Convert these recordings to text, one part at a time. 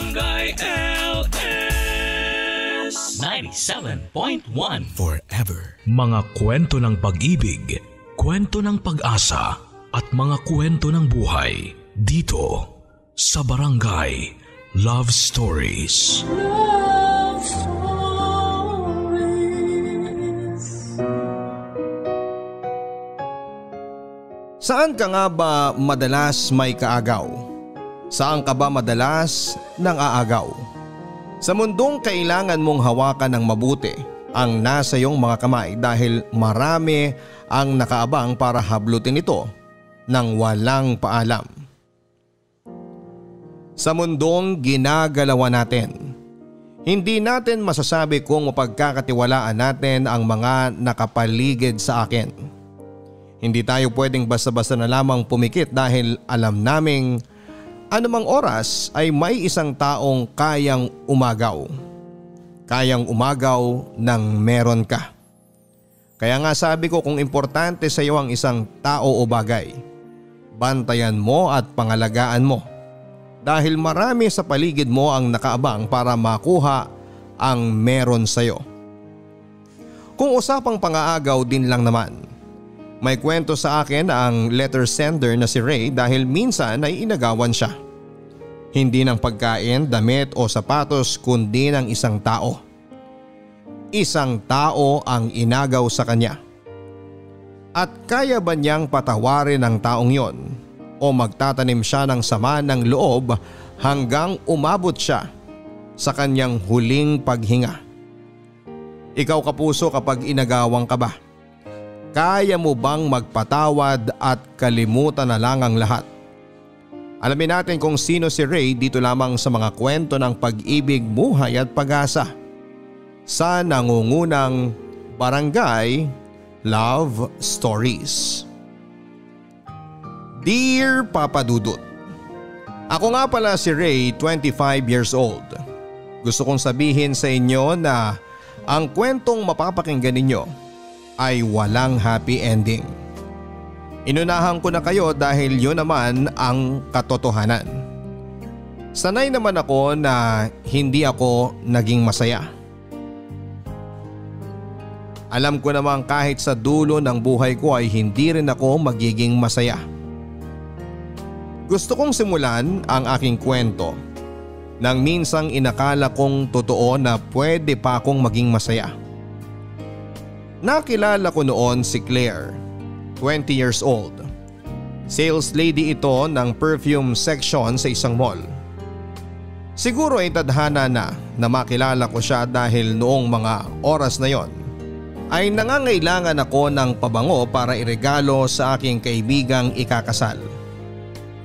Barangay LS 97.1 Forever. Mga kwento ng pag-ibig, kwento ng pag-asa at mga kwento ng buhay dito sa Barangay Love Stories. Love Stories. Saan ka nga ba madalas may kaagaw? Saan ka ba madalas nang aagaw? Sa mundong kailangan mong hawakan ng mabuti ang nasa iyong mga kamay dahil marami ang nakaabang para hablutin ito nang walang paalam. Sa mundong ginagalawan natin, hindi natin masasabi kung mapagkakatiwalaan natin ang mga nakapaligid sa akin. Hindi tayo pwedeng basta-basta na lamang pumikit dahil alam naming anumang oras ay may isang taong kayang umagaw. Kayang umagaw ng meron ka. Kaya nga sabi ko, kung importante sa iyo ang isang tao o bagay, bantayan mo at pangalagaan mo. Dahil marami sa paligid mo ang nakaabang para makuha ang meron sa iyo. Kung usapang pangaagaw din lang naman, may kwento sa akin ang letter sender na si Ray dahil minsan ay inagawan siya. Hindi ng pagkain, damit o sapatos kundi ng isang tao. Isang tao ang inagaw sa kanya. At kaya ba niyang patawarin ang taong yon o magtatanim siya ng sama ng loob hanggang umabot siya sa kanyang huling paghinga? Ikaw kapuso, kapag inagawang ka ba, kaya mo bang magpatawad at kalimutan na lang ang lahat? Alamin natin kung sino si Ray dito lamang sa mga kwento ng pag-ibig, buhay at pag-asa sa nangungunang Barangay Love Stories. Dear Papa Dudut, ako nga pala si Ray, 25 years old. Gusto kong sabihin sa inyo na ang kwentong mapapakinggan ninyo ay walang happy ending. Inunahan ko na kayo dahil yun naman ang katotohanan. Sanay naman ako na hindi ako naging masaya. Alam ko namang kahit sa dulo ng buhay ko ay hindi rin ako magiging masaya. Gusto kong simulan ang aking kwento nang minsang inakala kong totoo na pwede pa akong maging masaya. Nakilala ko noon si Claire, 20 years old. Sales lady ito ng perfume section sa isang mall. Siguro ay tadhana na makilala ko siya dahil noong mga oras na yon ay nangangailangan ako ng pabango para iregalo sa aking kaibigang ikakasal.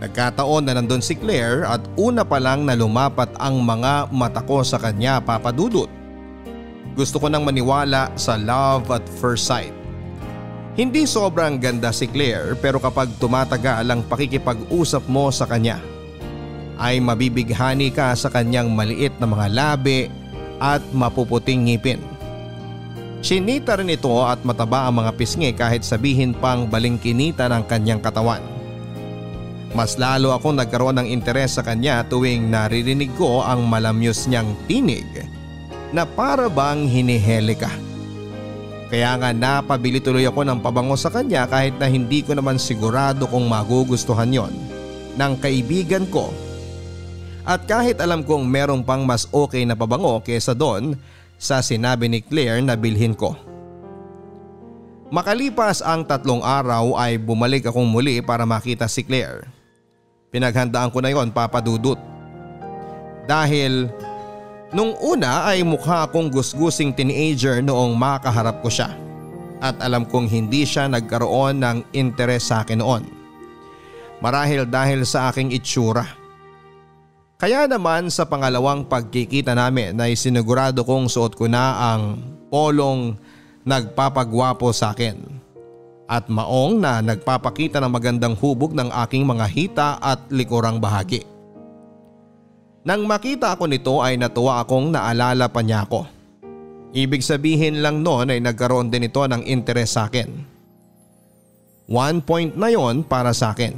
Nagkataon na nandun si Claire at una pa lang na lumapat ang mga mata ko sa kanya, Papa Dudut. Gusto ko nang maniwala sa love at first sight. Hindi sobrang ganda si Claire pero kapag tumatagal ang pakikipag-usap mo sa kanya ay mabibighani ka sa kanyang maliit na mga labi at mapuputing ngipin. Chinita rin ito at mataba ang mga pisngi kahit sabihin pang balingkinita ng kanyang katawan. Mas lalo akong nagkaroon ng interes sa kanya tuwing naririnig ko ang malamyos niyang tinig na para bang hinihele ka. Kaya nga napabili tuloy ako ng pabango sa kanya kahit na hindi ko naman sigurado kung magugustuhan yon ng kaibigan ko. At kahit alam kong merong pang mas okay na pabango kesa doon sa sinabi ni Claire na bilhin ko. Makalipas ang 3 araw ay bumalik akong muli para makita si Claire. Pinaghandaan ko na yon, Papa Dudut. Dahil nung una ay mukha akong gusgusing teenager noong makaharap ko siya. At alam kong hindi siya nagkaroon ng interes sa akin noon. Marahil dahil sa aking itsura. Kaya naman sa pangalawang pagkikita namin ay sinigurado kong suot ko na ang polong nagpapagwapo sa akin. At maong na nagpapakita ng magandang hubog ng aking mga hita at likurang bahagi. Nang makita ako nito ay natuwa akong naalala pa niya ako. Ibig sabihin lang noon ay nagkaroon din ito ng interes sa akin. 1 point na yon para sa akin.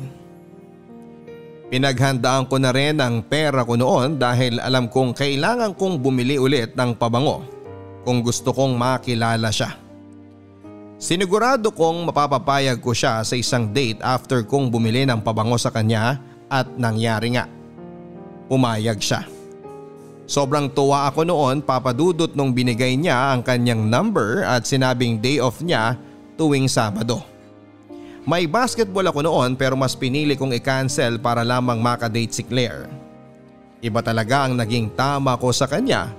Pinaghandaan ko na rin ang pera ko noon dahil alam kong kailangan kong bumili ulit ng pabango kung gusto kong makilala siya. Sinigurado kong mapapapayag ko siya sa isang date after kong bumili ng pabango sa kanya at nangyari nga. Pumayag siya. Sobrang tuwa ako noon, Papa Dudut, nung binigay niya ang kanyang number at sinabing day off niya tuwing Sabado. May basketball ako noon pero mas pinili kong i-cancel para lamang makadate si Claire. Iba talaga ang naging tama ko sa kanya,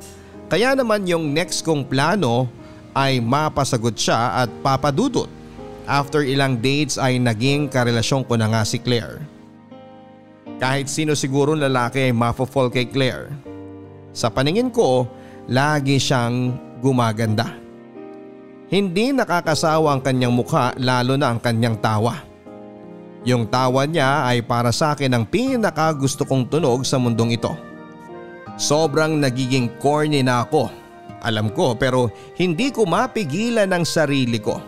kaya naman yung next kong plano ay mapasagot siya at papadudot. After ilang dates ay naging karelasyon ko na nga si Claire. Kahit sino sigurong lalaki ay mafo-fall kay Claire. Sa paningin ko, lagi siyang gumaganda. Hindi nakakasawa ang kanyang mukha, lalo na ang kanyang tawa. Yung tawa niya ay para sa akin ang pinakagusto kong tunog sa mundong ito. Sobrang nagiging corny na ako. Alam ko, pero hindi ko mapigilan ang sarili ko.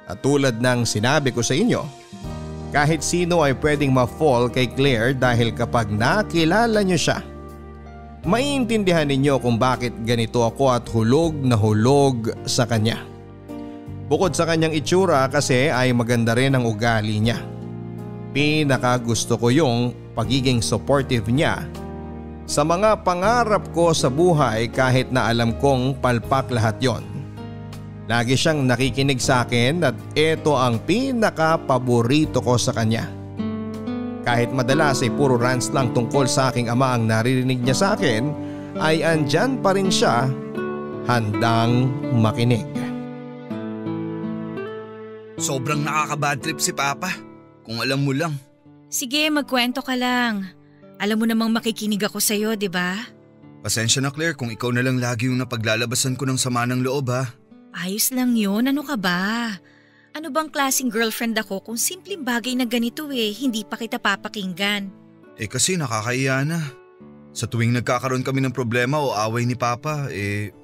At tulad ng sinabi ko sa inyo, kahit sino ay pwedeng ma-fall kay Claire dahil kapag nakilala niyo siya, maiintindihan ninyo kung bakit ganito ako at hulog na hulog sa kanya. Bukod sa kanyang itsura kasi ay maganda rin ang ugali niya. Pinakagusto ko yung pagiging supportive niya sa mga pangarap ko sa buhay kahit na alam kong palpak lahat yon. Lagi siyang nakikinig sa akin at ito ang pinaka-paborito ko sa kanya. Kahit madalas ay puro rants lang tungkol sa aking ama ang naririnig niya sa akin, ay andyan pa rin siya, handang makinig. Sobrang nakaka-bad trip si Papa, kung alam mo lang. Sige, magkwento ka lang. Alam mo namang makikinig ako sa'yo, di ba? Pasensya na Claire kung ikaw na lang lagi yung napaglalabasan ko ng sama ng loob ha. Ayos lang yun, ano ka ba? Ano bang klaseng girlfriend ako kung simpleng bagay na ganito hindi pa kita papakinggan? Kasi nakakahiya na. Sa tuwing nagkakaroon kami ng problema o away ni Papa,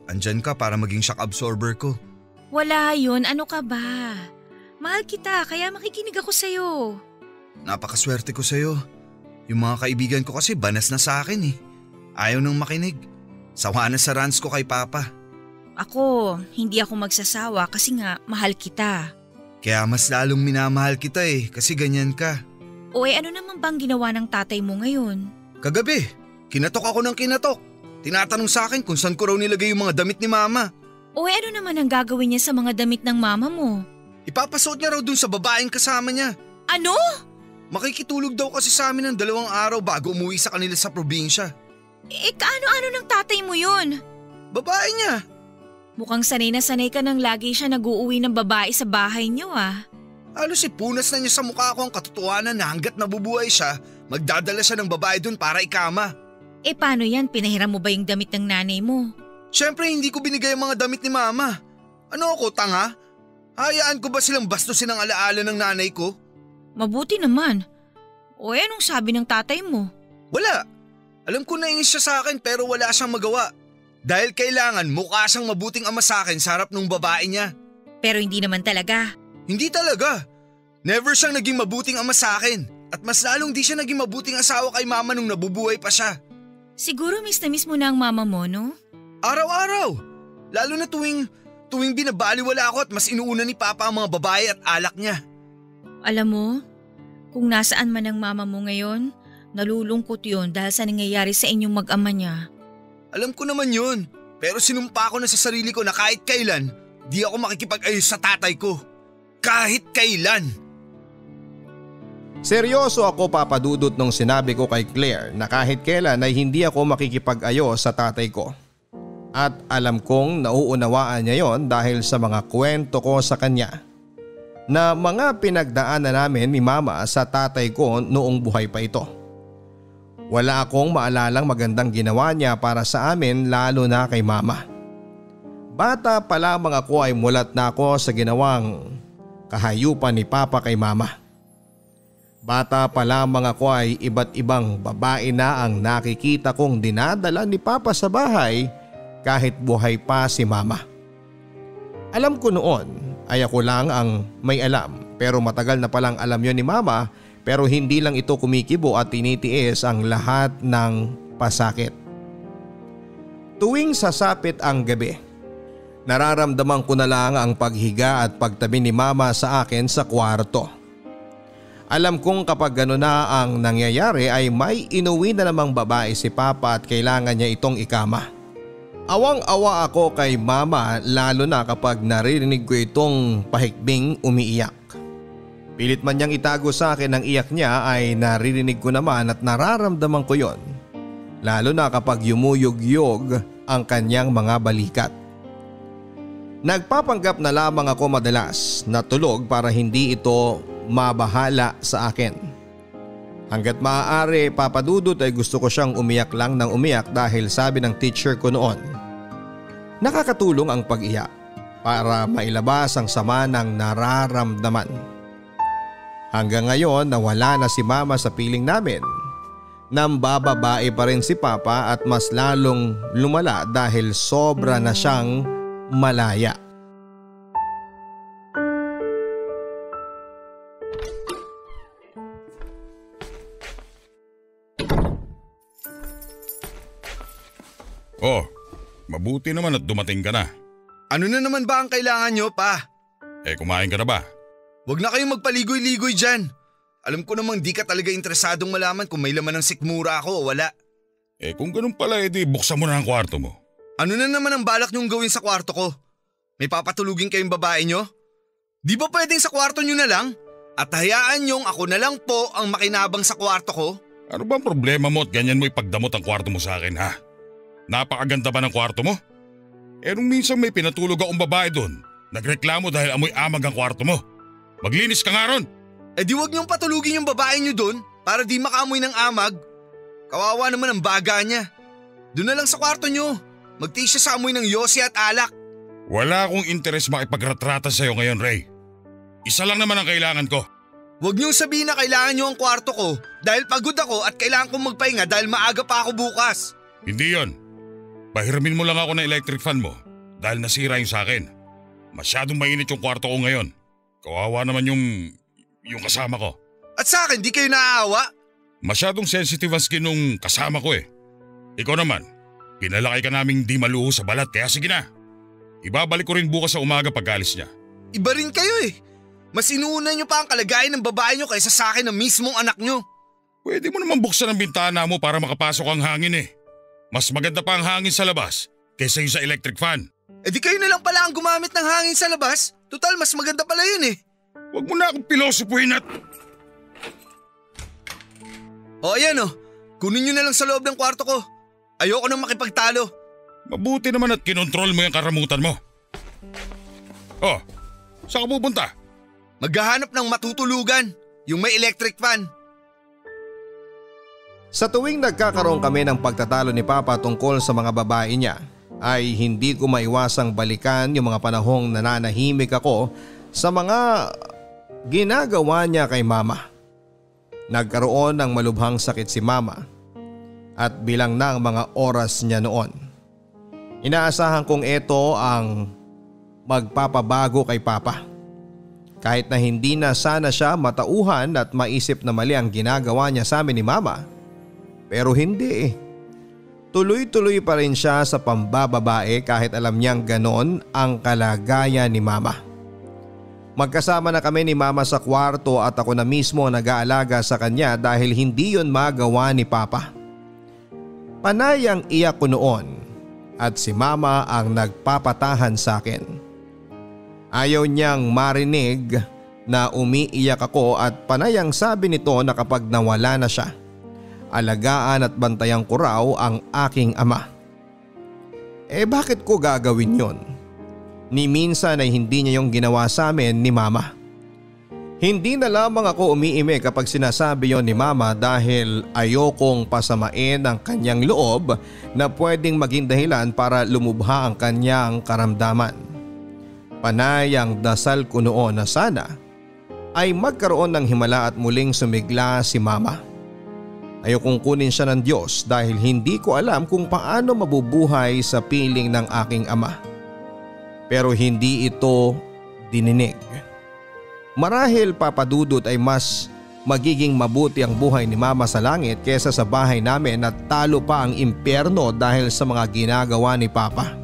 andyan ka para maging shock absorber ko. Wala yun, ano ka ba? Mahal kita, kaya makikinig ako sa'yo. Napakaswerte ko sa'yo. Yung mga kaibigan ko kasi banas na sa akin Ayaw nang makinig. Sawa na sa rants ko kay Papa. Ako, hindi ako magsasawa kasi nga mahal kita. Kaya mas lalong minamahal kita kasi ganyan ka. O ano naman bang ginawa ng tatay mo ngayon? Kagabi, kinatok ako ng kinatok. Tinatanong sa akin kung saan ko raw nilagay yung mga damit ni Mama. O ano naman ang gagawin niya sa mga damit ng mama mo? Ipapasuot niya raw dun sa babaeng kasama niya. Ano? Makikitulog daw kasi sa amin ng 2 araw bago umuwi sa kanila sa probinsya. Kaano-ano ng tatay mo yun? Babae niya. Mukhang sanay na sanay ka nang lagi siya nag-uuwi ng babae sa bahay niyo Halos ipunas na niya sa mukha ko ang katotohanan na hanggat nabubuhay siya, magdadala siya ng babae dun para ikama. Paano yan? Pinahiram mo ba yung damit ng nanay mo? Siyempre hindi ko binigay ang mga damit ni Mama. Ano ako, tanga? Hayaan ko ba silang bastusin ang alaala ng nanay ko? Mabuti naman. Anong sabi ng tatay mo? Wala. Alam ko nainis siya sa akin pero wala siyang magawa. Dahil kailangan mukha siyang mabuting ama sa akin sa harap ng babae niya. Pero hindi naman talaga. Hindi talaga. Never siyang naging mabuting ama sa akin. At mas lalong di siya naging mabuting asawa kay Mama nung nabubuhay pa siya. Siguro miss na miss mo na ang mama mo, no? Araw-araw. Lalo na tuwing binabaliwala ako at mas inuuna ni Papa ang mga babae at alak niya. Alam mo, kung nasaan man ang mama mo ngayon, nalulungkot yun dahil sa nangyayari sa inyong mag-ama niya. Alam ko naman yun, pero sinumpa ko na sa sarili ko na kahit kailan, di ako makikipag-ayos sa tatay ko. Kahit kailan. Seryoso ako, Papa Dudut, nung sinabi ko kay Claire na kahit kailan ay hindi ako makikipag-ayos sa tatay ko. At alam kong nauunawaan niya yon dahil sa mga kwento ko sa kanya na mga pinagdaanan namin ni Mama sa tatay ko noong buhay pa ito. Wala akong maalalang magandang ginawa niya para sa amin, lalo na kay Mama. Bata pa lamang ako ay mulat na ako sa ginawang kahayupan ni Papa kay Mama. Bata pa lamang ako ay iba't ibang babae na ang nakikita kong dinadala ni Papa sa bahay kahit buhay pa si Mama. Alam ko noon ay ako lang ang may alam, pero matagal na palang alam yon ni Mama pero hindi lang ito kumikibo at tinitiis ang lahat ng pasakit. Tuwing sasapit ang gabi, nararamdaman ko na lang ang paghiga at pagtabi ni mama sa akin sa kwarto. Alam kong kapag gano'n na ang nangyayari ay may inuwi na namang babae si papa at kailangan niya itong ikama. Awang-awa ako kay mama lalo na kapag naririnig ko itong pahikbing umiiyak. Pilit man niyang itago sa akin ang iyak niya ay naririnig ko naman at nararamdaman ko yon. Lalo na kapag yumuyog-yog ang kanyang mga balikat. Nagpapanggap na lamang ako madalas na tulog para hindi ito mabahala sa akin. Hanggat maaari, Papa Dudut, ay gusto ko siyang umiyak lang ng umiyak dahil sabi ng teacher ko noon, nakakatulong ang pag-iyak para mailabas ang sama ng nararamdaman. Hanggang ngayon nawala na si mama sa piling namin. Nambababae pa rin si papa at mas lalong lumala dahil sobra na siyang malaya. Oh, mabuti naman at dumating ka na. Ano na naman ba ang kailangan nyo, pa? Kumain ka na ba? Huwag na kayong magpaligoy-ligoy dyan. Alam ko namang di ka talaga interesadong malaman kung may laman ng sikmura ako o wala. Kung ganun pala, di buksan mo na ang kwarto mo. Ano na naman ang balak nyong gawin sa kwarto ko? May papatulugin kayong babae nyo? Di ba pwedeng sa kwarto nyo na lang? At hayaan nyong ako na lang po ang makinabang sa kwarto ko? Ano ba ang problema mo at ganyan mo ipagdamot ang kwarto mo sa akin, ha? Napakaganda ba ng kwarto mo? Nung minsan may pinatulog akong babae doon, nagreklamo dahil amoy amag ang kwarto mo. Maglinis ka nga ron! Di wag niyong patulugin yung babae niyo doon para di makaamoy ng amag. Kawawa naman ang baga niya. Doon na lang sa kwarto niyo. Magtiis siya sa amoy ng yosi at alak. Wala akong interes makipagratrata sa'yo ngayon, Ray. Isa lang naman ang kailangan ko. Huwag niyong sabihin na kailangan niyo ang kwarto ko dahil pagod ako at kailangan kong magpahinga dahil maaga pa ako bukas. Hindi yon. Pahiramin mo lang ako ng electric fan mo dahil nasira yung sa akin. Masyadong mainit yung kwarto ko ngayon. Kawawa naman yung kasama ko. At sa akin, di kayo naaawa? Masyadong sensitive ang skin nung kasama ko eh. Ikaw naman, pinalaki ka naming di maluho sa balat kaya sige na. Ibabalik ko rin bukas sa umaga pag-alis niya. Iba rin kayo eh. Mas inuuna niyo pa ang kalagayan ng babae niyo kaysa sa akin ng mismong anak niyo. Pwede mo naman buksan ang bintana mo para makapasok ang hangin eh. Mas maganda pa ang hangin sa labas kaysa yung sa electric fan. Di kayo na lang pala ang gumamit ng hangin sa labas. Total, mas maganda pala yun eh. Huwag mo na akong pilosopuhin at… Ayan kunin nyo na lang sa loob ng kwarto ko. Ayoko nang makipagtalo. Mabuti naman at kinontrol mo yung karamutan mo. Saan ka pupunta? Maghahanap ng matutulugan, yung may electric fan. Sa tuwing nagkakaroon kami ng pagtatalo ni Papa tungkol sa mga babae niya, ay hindi ko maiwasang balikan yung mga panahong nananahimik ako sa mga ginagawa niya kay mama. Nagkaroon ng malubhang sakit si mama at bilang na ang mga oras niya noon. Inaasahan kong ito ang magpapabago kay Papa. Kahit na hindi na sana siya matauhan at maisip na mali ang ginagawa niya sa amin ni mama. Pero hindi eh. Tuloy-tuloy pa rin siya sa pambababae kahit alam niyang ganon ang kalagayan ni mama. Magkasama na kami ni mama sa kwarto at ako na mismo nag-aalaga sa kanya dahil hindi yon magawa ni Papa. Panay ang iyak ko noon at si mama ang nagpapatahan sa akin. Ayaw niyang marinig na umiiyak ako at panay ang sabi nito na kapag nawala na siya, alagaan at bantayan ko raw ang aking ama. Bakit ko gagawin yon? Ni minsan ay hindi niya yung ginawa sa amin ni mama. Hindi na lamang ako umiimik kapag sinasabi yon ni mama dahil ayokong pasamain ang kanyang loob na pwedeng maging dahilan para lumubha ang kanyang karamdaman. Panay ang dasal ko noon na sana ay magkaroon ng himala at muling sumigla si mama. Ayokong kunin siya ng Diyos dahil hindi ko alam kung paano mabubuhay sa piling ng aking ama. Pero hindi ito dininig. Marahil Papa Dudut ay mas magiging mabuti ang buhay ni Mama sa langit kesa sa bahay namin at talo pa ang impyerno dahil sa mga ginagawa ni Papa.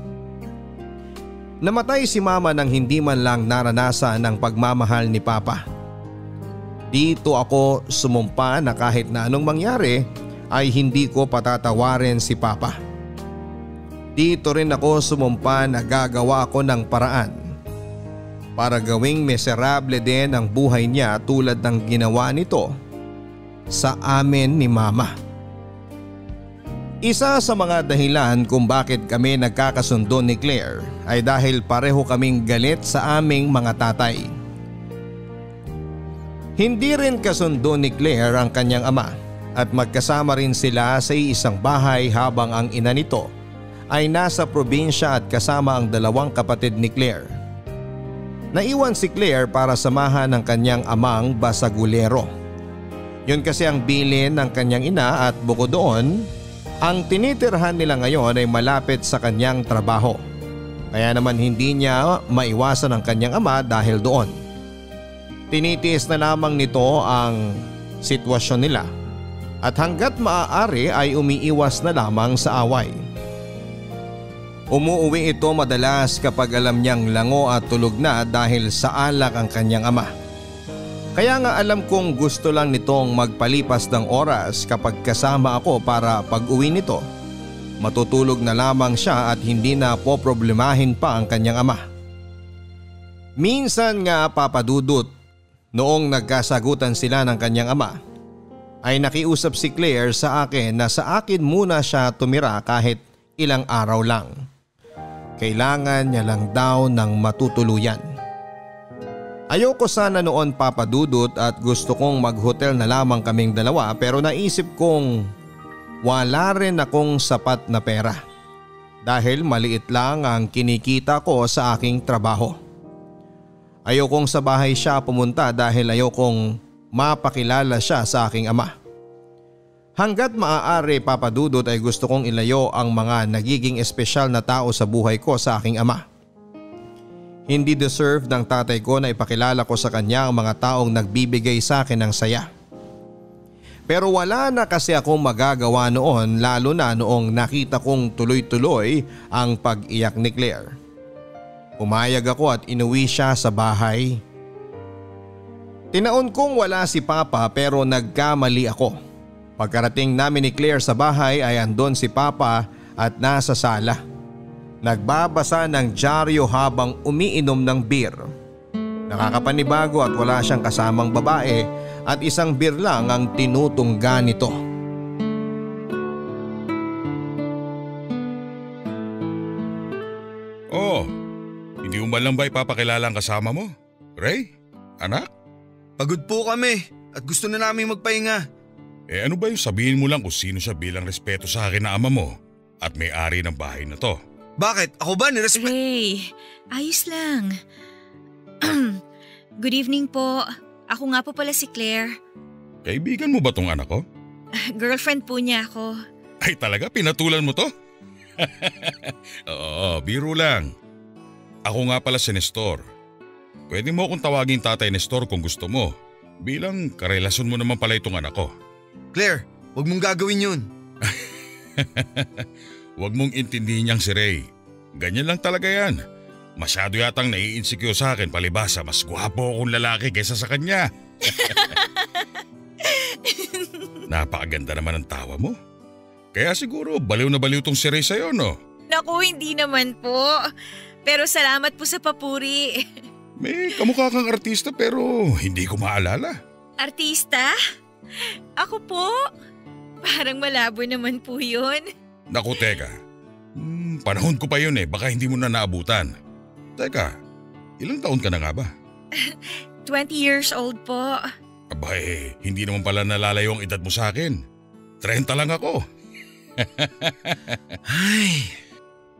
Namatay si Mama nang hindi man lang naranasan ang pagmamahal ni Papa. Dito ako sumumpa na kahit na anong mangyari ay hindi ko patatawarin si Papa. Dito rin ako sumumpa na gagawa ako ng paraan para gawing miserable din ang buhay niya tulad ng ginawa nito sa amin ni Mama. Isa sa mga dahilan kung bakit kami nagkakasundo ni Claire ay dahil pareho kaming galit sa aming mga tatay. Hindi rin kasundo ni Claire ang kanyang ama at magkasama rin sila sa isang bahay habang ang ina nito ay nasa probinsya at kasama ang dalawang kapatid ni Claire. Naiwan si Claire para samahan ng kanyang amang basagulero. Yun kasi ang bilin ng kanyang ina at bukod doon, ang tinitirhan nila ngayon ay malapit sa kanyang trabaho. Kaya naman hindi niya maiwasan ang kanyang ama dahil doon. Tinitiis na lamang nito ang sitwasyon nila at hanggat maaari ay umiiwas na lamang sa away. Umuuwi ito madalas kapag alam niyang lango at tulog na dahil sa alak ang kanyang ama. Kaya nga alam kong gusto lang nitong magpalipas ng oras kapag kasama ako para pag-uwi nito. Matutulog na lamang siya at hindi na poproblemahin pa ang kanyang ama. Minsan nga papadudot, noong nagkasagutan sila ng kanyang ama, ay nakiusap si Claire sa akin na sa akin muna siya tumira kahit ilang araw lang. Kailangan niya lang daw ng matutuluyan. Ayoko sana noon papadudot at gusto kong mag-hotel na lamang kaming dalawa pero naisip kong wala rin akong sapat na pera dahil maliit lang ang kinikita ko sa aking trabaho. Ayokong sa bahay siya pumunta dahil ayokong mapakilala siya sa aking ama. Hanggat maaari papadudot ay gusto kong ilayo ang mga nagiging espesyal na tao sa buhay ko sa aking ama. Hindi deserve ng tatay ko na ipakilala ko sa kanya ang mga taong nagbibigay sa akin ng saya. Pero wala na kasi akong magagawa noon lalo na noong nakita kong tuloy-tuloy ang pag-iyak ni Claire. Pumayag ako at inuwi siya sa bahay. Tinaon kong wala si Papa pero nagkamali ako. Pagkarating namin ni Claire sa bahay ay andon si Papa at nasa sala. Nagbabasa ng dyaryo habang umiinom ng beer. Nakakapanibago at wala siyang kasamang babae at isang beer lang ang tinutungga nito. Oh, hindi mo ba lang ba ipapakilala ang kasama mo? Ray? Anak? Pagod po kami at gusto na namin magpahinga. Ano ba yung sabihin mo lang kung sino siya bilang respeto sa akin na ama mo at may-ari ng bahay na to? Bakit? Ako ba nirespeto? Ray, ayos lang. Good evening po. Ako nga po pala si Claire. Kaibigan mo ba tong anak ko? Girlfriend po niya ako. Ay talaga, pinatulan mo to? Oo, biro lang. Ako nga pala si Nestor. Pwede mo akong tawagin Tatay Nestor kung gusto mo. Bilang karelasyon mo naman pala itong anak ko. Claire, huwag mong gagawin yun. Huwag mong intindihin niyang si Ray. Ganyan lang talaga yan. Masyado yatang nai-insecure sa akin palibasa mas gwapo akong lalaki kaysa sa kanya. Napakaganda naman ang tawa mo. Kaya siguro baliw na baliw tong si Ray sa'yo, no? Naku, hindi naman po. Pero salamat po sa papuri. May kamukha kang artista pero hindi ko maalala. Artista? Ako po? Parang malabo naman po yun. Naku, teka. Panahon ko pa yun baka hindi mo na naabutan. Teka, ilang taon ka na nga ba? 20 years old po. Aba hindi naman pala nalalayo ang edad mo sa akin. 30 lang ako. Ay.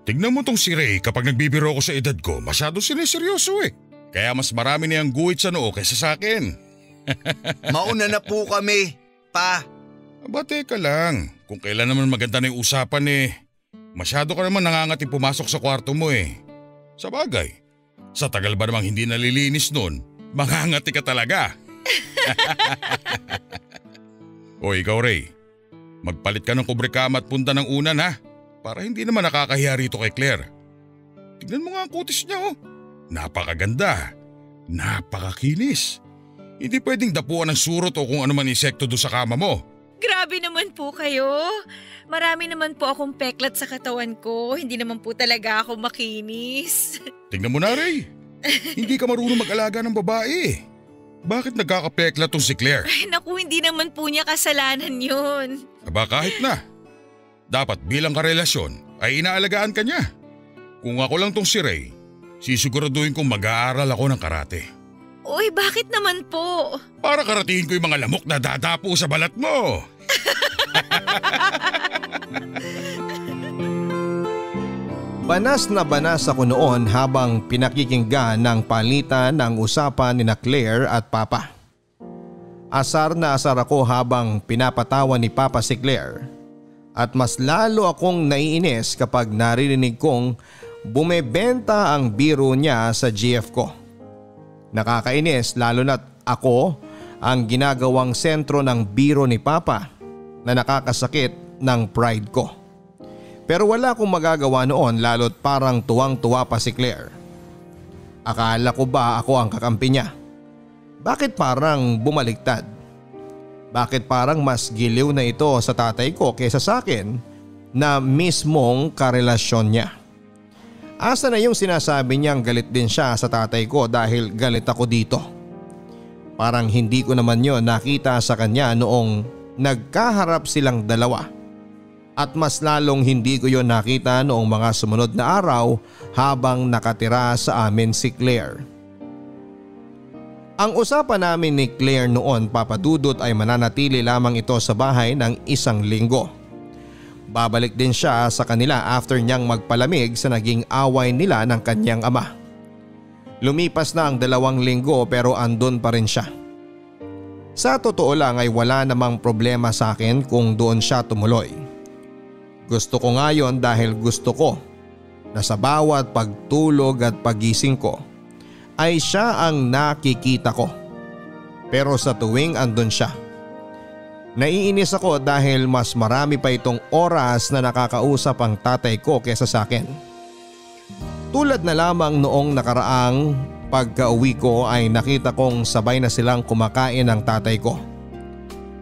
Tignan mo tong si Ray kapag nagbibiro ako sa edad ko, masyado siniseryoso Kaya mas marami na yung guhit sa noo kaysa sa akin. Mauna na po kami, pa. Aba teka lang, kung kailan naman maganda na yung usapan masyado ka naman nangangati pumasok sa kwarto mo Sa bagay, sa tagal ba namang hindi nalilinis nun, mangangati ka talaga. O ikaw Ray, magpalit ka ng kubrekama at punta ng unan ha, para hindi naman nakakahiya rito kay Claire. Tignan mo nga ang kutis niya oh. Napakaganda, napakakinis. Hindi pwedeng dapuan ng surot o kung ano man insekto doon sa kama mo. Grabe naman po kayo. Marami naman po akong peklat sa katawan ko. Hindi naman po talaga ako makinis. Tingnan mo na Ray, hindi ka marunong mag-alaga ng babae. Bakit nagkakapeklat tong si Claire? Ay naku, hindi naman po niya kasalanan yun. Aba kahit na. Dapat bilang karelasyon ay inaalagaan ka niya. Kung ako lang tong si Ray, sisiguraduhin kong mag-aaral ako ng karate. Uy, bakit naman po? Para karatiin ko yung mga lamok na dadapo sa balat mo. Banas na banas ako noon habang pinakikinggan ng palitan ng usapan ni na Claire at Papa. Asar na asar ako habang pinapatawa ni Papa si Claire at mas lalo akong naiinis kapag naririnig kong bumebenta ang biro niya sa GF ko. Nakakainis lalo na't ako ang ginagawang sentro ng biro ni Papa na nakakasakit ng pride ko. Pero wala akong magagawa noon lalo't parang tuwang-tuwa pa si Claire. Akala ko ba ako ang kakampi niya? Bakit parang bumaliktad? Bakit parang mas giliw na ito sa tatay ko kaysa sa akin na mismong karelasyon niya? Asa na yung sinasabi niyang galit din siya sa tatay ko dahil galit ako dito? Parang hindi ko naman yon nakita sa kanya noong nagkaharap silang dalawa. At mas lalong hindi ko yon nakita noong mga sumunod na araw habang nakatira sa amin si Claire. Ang usapan namin ni Claire noon, Papa Dudut, ay mananatili lamang ito sa bahay ng 1 linggo. Babalik din siya sa kanila after niyang magpalamig sa naging away nila ng kanyang ama. Lumipas na ang 2 linggo pero andun pa rin siya. Sa totoo lang ay wala namang problema sa akin kung doon siya tumuloy. Gusto ko nga yon dahil gusto ko na sa bawat pagtulog at pagising ko ay siya ang nakikita ko. Pero sa tuwing andun siya, naiinis ako dahil mas marami pa itong oras na nakakausap ang tatay ko kesa sa akin. Tulad na lamang noong nakaraang pagka-uwi ko ay nakita kong sabay na silang kumakain ng tatay ko.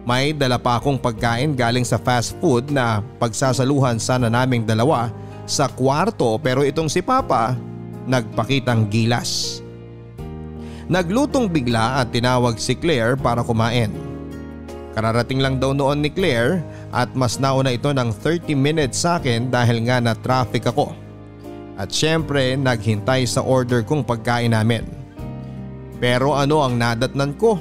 May dala pa akong pagkain galing sa fast food na pagsasaluhan sana naming dalawa sa kwarto pero itong si Papa nagpakitang gilas. Naglutong bigla at tinawag si Claire para kumain. Kararating lang daw noon ni Claire at mas nauna ito ng 30 minutes sa akin dahil nga na traffic ako. At syempre naghintay sa order kong pagkain namin. Pero ano ang nadatnan ko?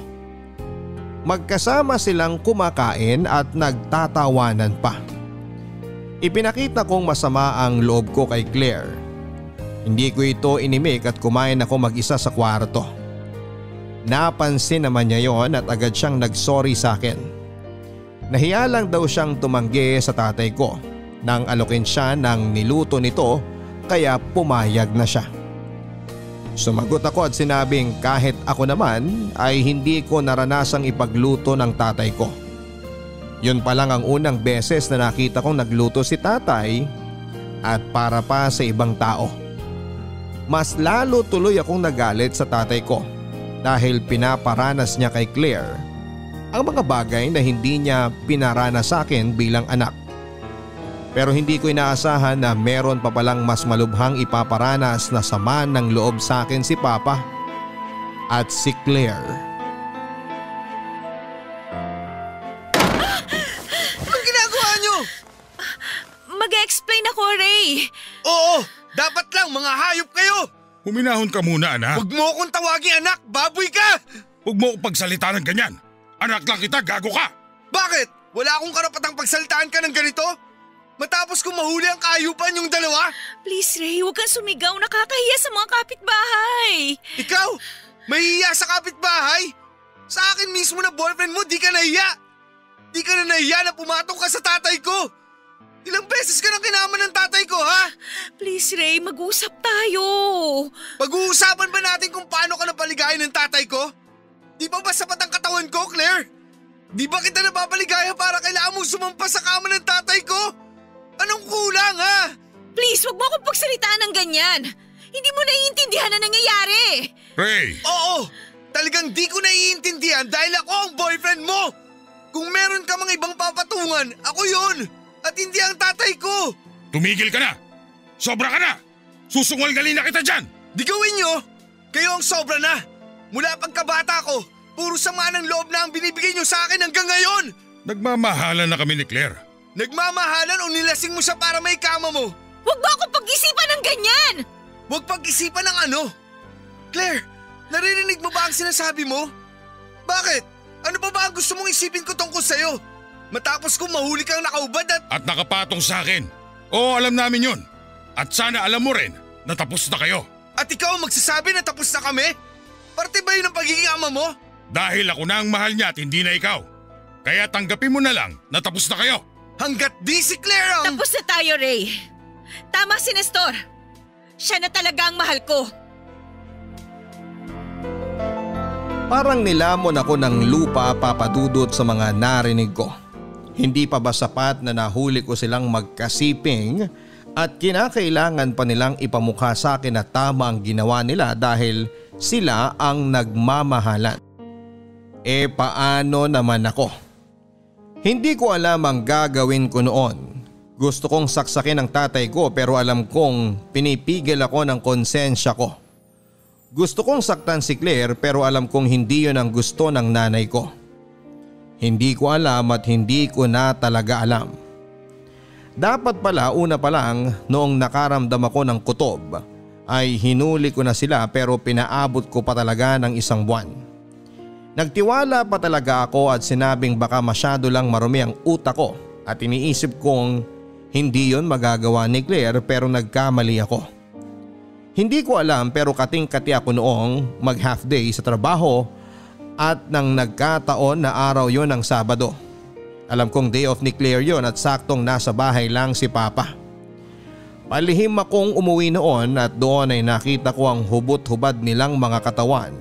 Magkasama silang kumakain at nagtatawanan pa. Ipinakita kong masama ang loob ko kay Claire. Hindi ko ito inimik at kumain ako mag-isa sa kwarto. Napansin naman niya yon at agad siyang nagsorry sa akin. Nahiya lang daw siyang tumanggi sa tatay ko nang alokin siya ng niluto nito kaya pumayag na siya. Sumagot ako at sinabing kahit ako naman ay hindi ko naranasang ipagluto ng tatay ko. Yun pa lang ang unang beses na nakita kong nagluto si tatay at para pa sa ibang tao. Mas lalo tuloy akong nagalit sa tatay ko dahil pinaparanas niya kay Claire ang mga bagay na hindi niya pinaranas sa akin bilang anak. Pero hindi ko inaasahan na meron pa palang mas malubhang ipaparanas na sama ng loob sa akin si Papa at si Claire. Anong ginagawa niyo? Mag-explain ako, Ray. Oo, dapat lang mga hayop kayo. Huminahon ka muna anak. Huwag mo akong tawagin anak, baboy ka! Huwag mo pagsalita ng ganyan. Anak lang kita, gago ka. Bakit? Wala akong karapatang pagsalitaan ka ng ganito? Matapos kong mahuli ang kaayupan yung dalawa? Please, Ray, huwag kang sumigaw. Nakakahiya sa mga kapitbahay. Ikaw? Mahihiya sa kapitbahay? Sa akin mismo na boyfriend mo, di ka nahiya. Di ka na nahiya na pumatong ka sa tatay ko. Ilang beses ka nang kinaman ng tatay ko, ha? Please, Ray, mag-usap tayo. Pag-uusapan ba natin kung paano ka napaligayan ng tatay ko? Di ba sapat ang katawan ko, Claire? Di ba kita napapaligaya para kailangan mong sumampa sa kama ng tatay ko? Anong kulang ha? Please, wag mo akong pagsalitaan ng ganyan. Hindi mo naiintindihan na nangyayari. Ray! Oo! Talagang di ko naiintindihan dahil ako ang boyfriend mo! Kung meron ka mga ibang papatungan, ako yun! At hindi ang tatay ko! Tumigil ka na! Sobra ka na! Susungal-gali na kita dyan! Di gawin nyo! Kayo ang sobra na! Mula pagkabata ko, puro sama ng loob na ang binibigay nyo sa akin hanggang ngayon! Nagmamahalan na kami ni Claire. Nagmamahalan o nilasing mo siya para may kama mo? Huwag mo akong pag-isipan ng ganyan! Huwag pag-isipan ng ano? Claire, naririnig mo ba ang sinasabi mo? Bakit? Ano pa ba ang gusto mong isipin ko tungkol sa'yo? Matapos kong mahuli kang nakaubad At nakapatong sa akin. Oo, alam namin yun. At sana alam mo rin na tapos na kayo. At ikaw ang magsasabi na tapos na kami? Parte ba yun ang pagiging ama mo? Dahil ako na ang mahal niya at hindi na ikaw. Kaya tanggapin mo na lang na tapos na kayo. Hanggat di si Claire ang… Tapos na tayo, Ray. Tama si Nestor. Siya na talaga ang mahal ko. Parang nilamon ako ng lupa, Papa Dudut, sa mga narinig ko. Hindi pa ba sapat na nahuli ko silang magkasiping at kinakailangan pa nilang ipamukha sa akin na tama ang ginawa nila dahil sila ang nagmamahalan? Paano naman ako? Hindi ko alam ang gagawin ko noon. Gusto kong saksakin ang tatay ko pero alam kong pinipigil ako ng konsensya ko. Gusto kong saktan si Claire pero alam kong hindi yun ang gusto ng nanay ko. Hindi ko alam at hindi ko na talaga alam. Dapat pala una pa lang noong nakaramdam ako ng kutob ay hinuli ko na sila pero pinaabot ko pa talaga ng 1 buwan. Nagtiwala pa talaga ako at sinabing baka masyado lang marumi ang utak ko at iniisip kong hindi yon magagawa ni Claire pero nagkamali ako. Hindi ko alam pero kating-kati ako noong mag half day sa trabaho at nang nagkataon na araw yon ng Sabado. Alam kong day off ni Claire yon at saktong nasa bahay lang si Papa. Palihim akong umuwi noon at doon ay nakita ko ang hubot-hubad nilang mga katawan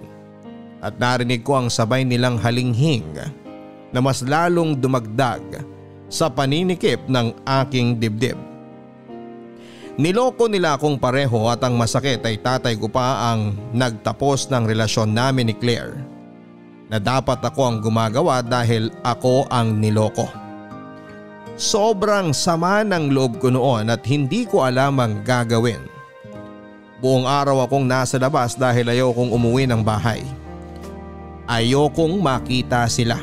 at narinig ko ang sabay nilang halinghing na mas lalong dumagdag sa paninikip ng aking dibdib. Niloko nila akong pareho at ang masakit ay tatay ko pa ang nagtapos ng relasyon namin ni Claire. Na dapat ako ang gumagawa dahil ako ang niloko. Sobrang sama ng loob ko noon at hindi ko alam ang gagawin. Buong araw akong nasa labas dahil ayokong umuwi ng bahay. Ayokong makita sila.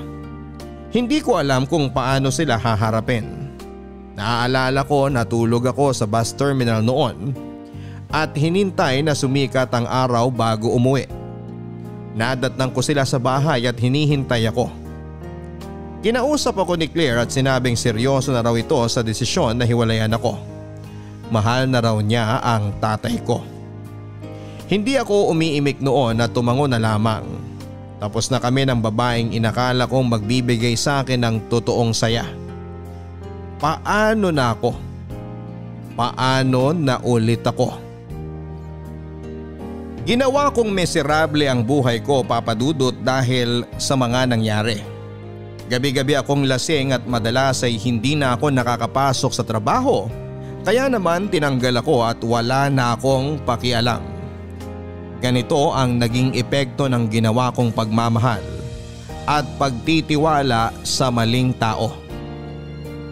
Hindi ko alam kung paano sila haharapin. Naaalala ko natulog ako sa bus terminal noon at hinintay na sumikat ang araw bago umuwi. Nadatnang ko sila sa bahay at hinihintay ako. Kinausap ako ni Claire at sinabing seryoso na raw ito sa desisyon na hiwalayan ako. Mahal na raw niya ang tatay ko. Hindi ako umiimik noon at tumango na lamang. Tapos na kami ng babaeng inakala kong magbibigay sa akin ng totoong saya. Paano na ako? Paano na ulit ako? Ginawa kong miserable ang buhay ko, Papa Dudut, dahil sa mga nangyari. Gabi-gabi akong lasing at madalas ay hindi na ako nakakapasok sa trabaho. Kaya naman tinanggal ako at wala na akong pakialam. Ganito ang naging epekto ng ginawa kong pagmamahal at pagtitiwala sa maling tao.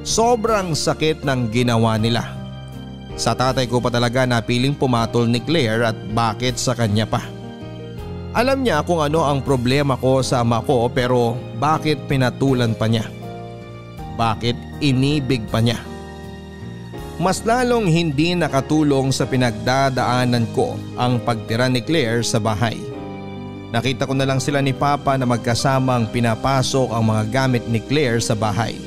Sobrang sakit ng ginawa nila. Sa tatay ko pa talaga napiling pumatol ni Claire at bakit sa kanya pa. Alam niya kung ano ang problema ko sa ama ko pero bakit pinatulan pa niya? Bakit inibig pa niya? Mas lalong hindi nakatulong sa pinagdadaanan ko ang pagtira ni Claire sa bahay. Nakita ko na lang sila ni Papa na magkasamang pinapasok ang mga gamit ni Claire sa bahay.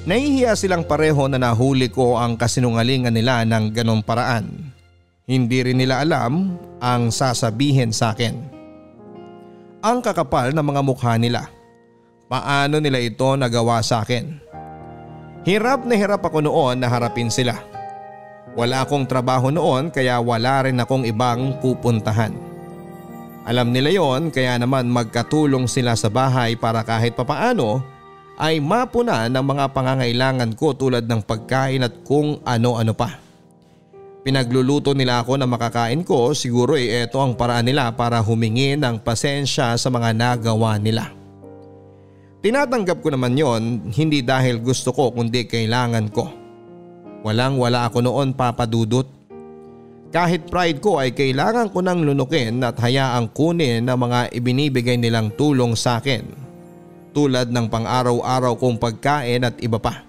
Nahihiya silang pareho na nahuli ko ang kasinungalingan nila ng ganong paraan. Hindi rin nila alam ang sasabihin sa akin. Ang kakapal ng mga mukha nila. Paano nila ito nagawa sa akin? Hirap na hirap ako noon na harapin sila. Wala akong trabaho noon kaya wala rin akong ibang pupuntahan. Alam nila yon kaya naman magkatulong sila sa bahay para kahit papaano ay mapuna ng mga pangangailangan ko tulad ng pagkain at kung ano-ano pa. Pinagluluto nila ako na makakain ko, siguro ito ang paraan nila para humingi ng pasensya sa mga nagawa nila. Tinatanggap ko naman yon, hindi dahil gusto ko kundi kailangan ko. Walang-wala ako noon, Papa Dudut. Kahit pride ko ay kailangan ko nang lunukin at hayaang kunin ang mga ibinibigay nilang tulong sa akin, tulad ng pang-araw-araw kong pagkain at iba pa.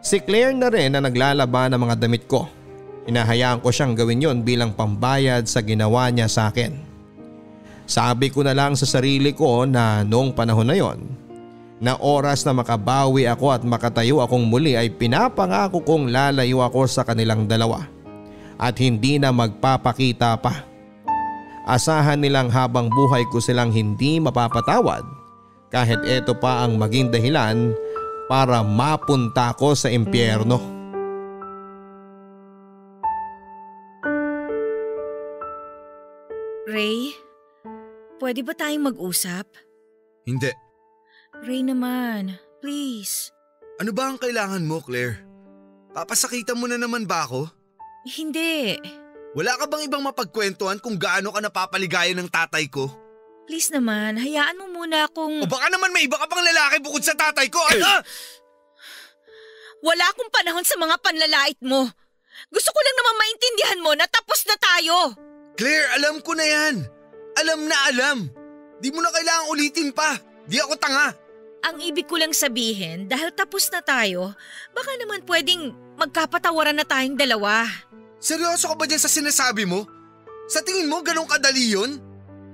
Si Claire na rin na naglalaba ng mga damit ko. Hinahayaan ko siyang gawin yon bilang pambayad sa ginawa niya sa akin. Sabi ko na lang sa sarili ko na noong panahon na yon, na oras na makabawi ako at makatayo akong muli ay pinapangako kong lalayo ako sa kanilang dalawa at hindi na magpapakita pa. Asahan nilang habang buhay ko silang hindi mapapatawad kahit ito pa ang maging dahilan para mapunta ko sa impyerno. Ray, pwede ba tayong mag-usap? Hindi. Ray naman, please. Ano ba ang kailangan mo, Claire? Papasakitan mo na naman ba ako? Hindi. Wala ka bang ibang mapagkwentuhan kung gaano ka napapaligayan ng tatay ko? Please naman, hayaan mo muna akong… O baka naman may iba ka pang lalaki bukod sa tatay ko, ano? Wala akong panahon sa mga panlalait mo. Gusto ko lang naman maintindihan mo na tapos na tayo. Claire, alam ko na yan. Alam na alam. Di mo na kailangang ulitin pa. Di ako tanga. Ang ibig ko lang sabihin, dahil tapos na tayo, baka naman pwedeng magkapatawaran na tayong dalawa. Seryoso ka ba dyan sa sinasabi mo? Sa tingin mo ganun kadali yun?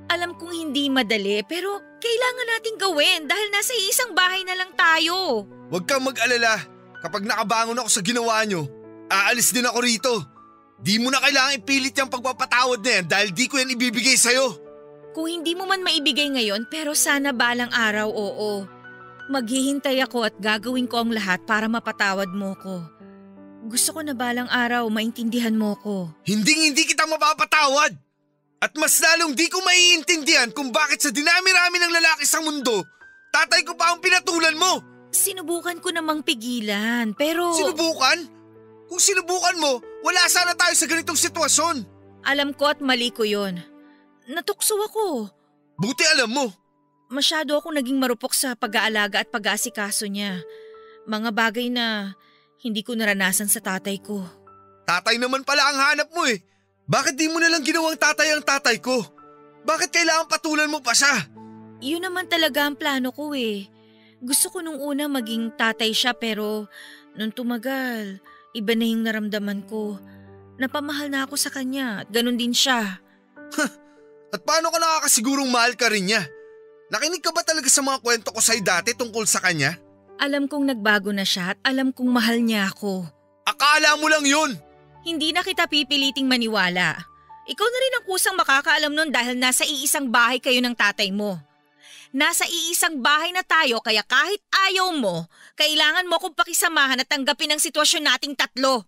Alam kong hindi madali pero kailangan nating gawin dahil nasa isang bahay na lang tayo. Huwag kang mag-alala. Kapag nakabangon ako sa ginawa nyo, aalis din ako rito. Di mo na kailangan ipilit yung pagpapatawad na yan dahil di ko yan ibibigay sa'yo. Kung hindi mo man maibigay ngayon pero sana balang araw, oo. Maghihintay ako at gagawin ko ang lahat para mapatawad mo ko. Gusto ko na balang araw maintindihan mo ko. Hindi kita mapapatawad. At mas lalong di ko maiintindihan kung bakit sa dinami-rami ng lalaki sa mundo, tatay ko pa ang pinatulan mo. Sinubukan ko namang pigilan pero… Sinubukan? Kung sinubukan mo, wala sana tayo sa ganitong sitwasyon. Alam ko at mali ko yon. Natukso ako. Buti alam mo. Masyado akong naging marupok sa pag-aalaga at pag-aasikaso niya. Mga bagay na hindi ko naranasan sa tatay ko. Tatay naman pala ang hanap mo eh. Bakit di mo nalang ginawang tatay ang tatay ko? Bakit kailangan patulan mo pa siya? Yun naman talaga ang plano ko eh. Gusto ko nung una maging tatay siya pero nung tumagal, iba na yung naramdaman ko. Napamahal na ako sa kanya at ganun din siya. At paano ka nakakasigurong mahal ka rin niya? Nakinig ka ba talaga sa mga kwento ko sa'yo dati tungkol sa kanya? Alam kong nagbago na siya at alam kong mahal niya ako. Akala mo lang yun! Hindi na kita pipiliting maniwala. Ikaw na rin ang kusang makakaalam nun dahil nasa iisang bahay kayo ng tatay mo. Nasa iisang bahay na tayo kaya kahit ayaw mo, kailangan mo akong pakisamahan at tanggapin ang sitwasyon nating tatlo.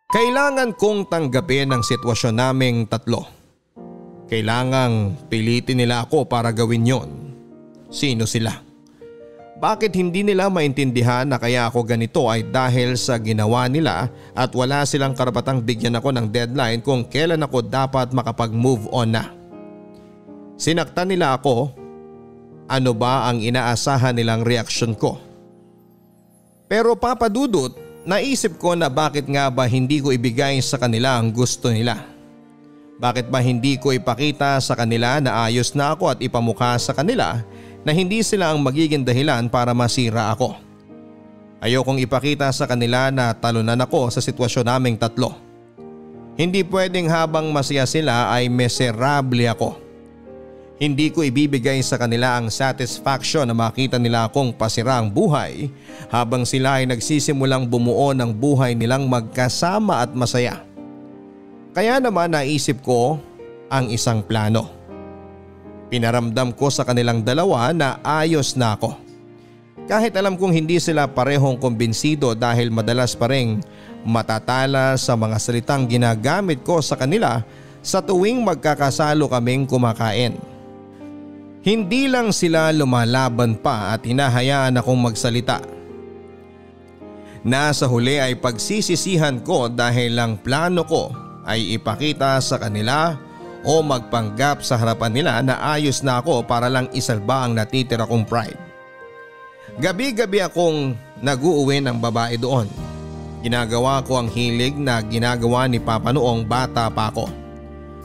Kailangan kong tanggapin ang sitwasyon naming tatlo. Kailangang pilitin nila ako para gawin yon. Sino sila? Bakit hindi nila maintindihan na kaya ako ganito ay dahil sa ginawa nila at wala silang karapatang bigyan ako ng deadline kung kailan ako dapat makapag-move on na? Sinaktan nila ako. Ano ba ang inaasahan nilang reaksyon ko? Pero Papa Dudut, naisip ko na bakit nga ba hindi ko ibigay sa kanila ang gusto nila? Bakit ba hindi ko ipakita sa kanila na ayos na ako at ipamukha sa kanila na hindi sila ang magiging dahilan para masira ako? Ayokong ipakita sa kanila na talunan ako sa sitwasyon naming tatlo. Hindi pwedeng habang masaya sila ay miserable ako. Hindi ko ibibigay sa kanila ang satisfaction na makita nila akong pasira ang buhay habang sila ay nagsisimulang bumuo ng buhay nilang magkasama at masaya. Kaya naman naisip ko ang isang plano. Pinaramdam ko sa kanilang dalawa na ayos na ako. Kahit alam kong hindi sila parehong kumbinsido dahil madalas pa ring matatala sa mga salitang ginagamit ko sa kanila sa tuwing magkakasalo kaming kumakain. Hindi lang sila lumalaban pa at hinahayaan akong magsalita. Nasa huli ay pagsisisihan ko dahil ang plano ko ay ipakita sa kanila o magpanggap sa harapan nila na ayos na ako para lang isalba ang natitira kong pride. Gabi-gabi akong nag-uuwi ng babae doon. Ginagawa ko ang hilig na ginagawa ni Papa noong bata pa ako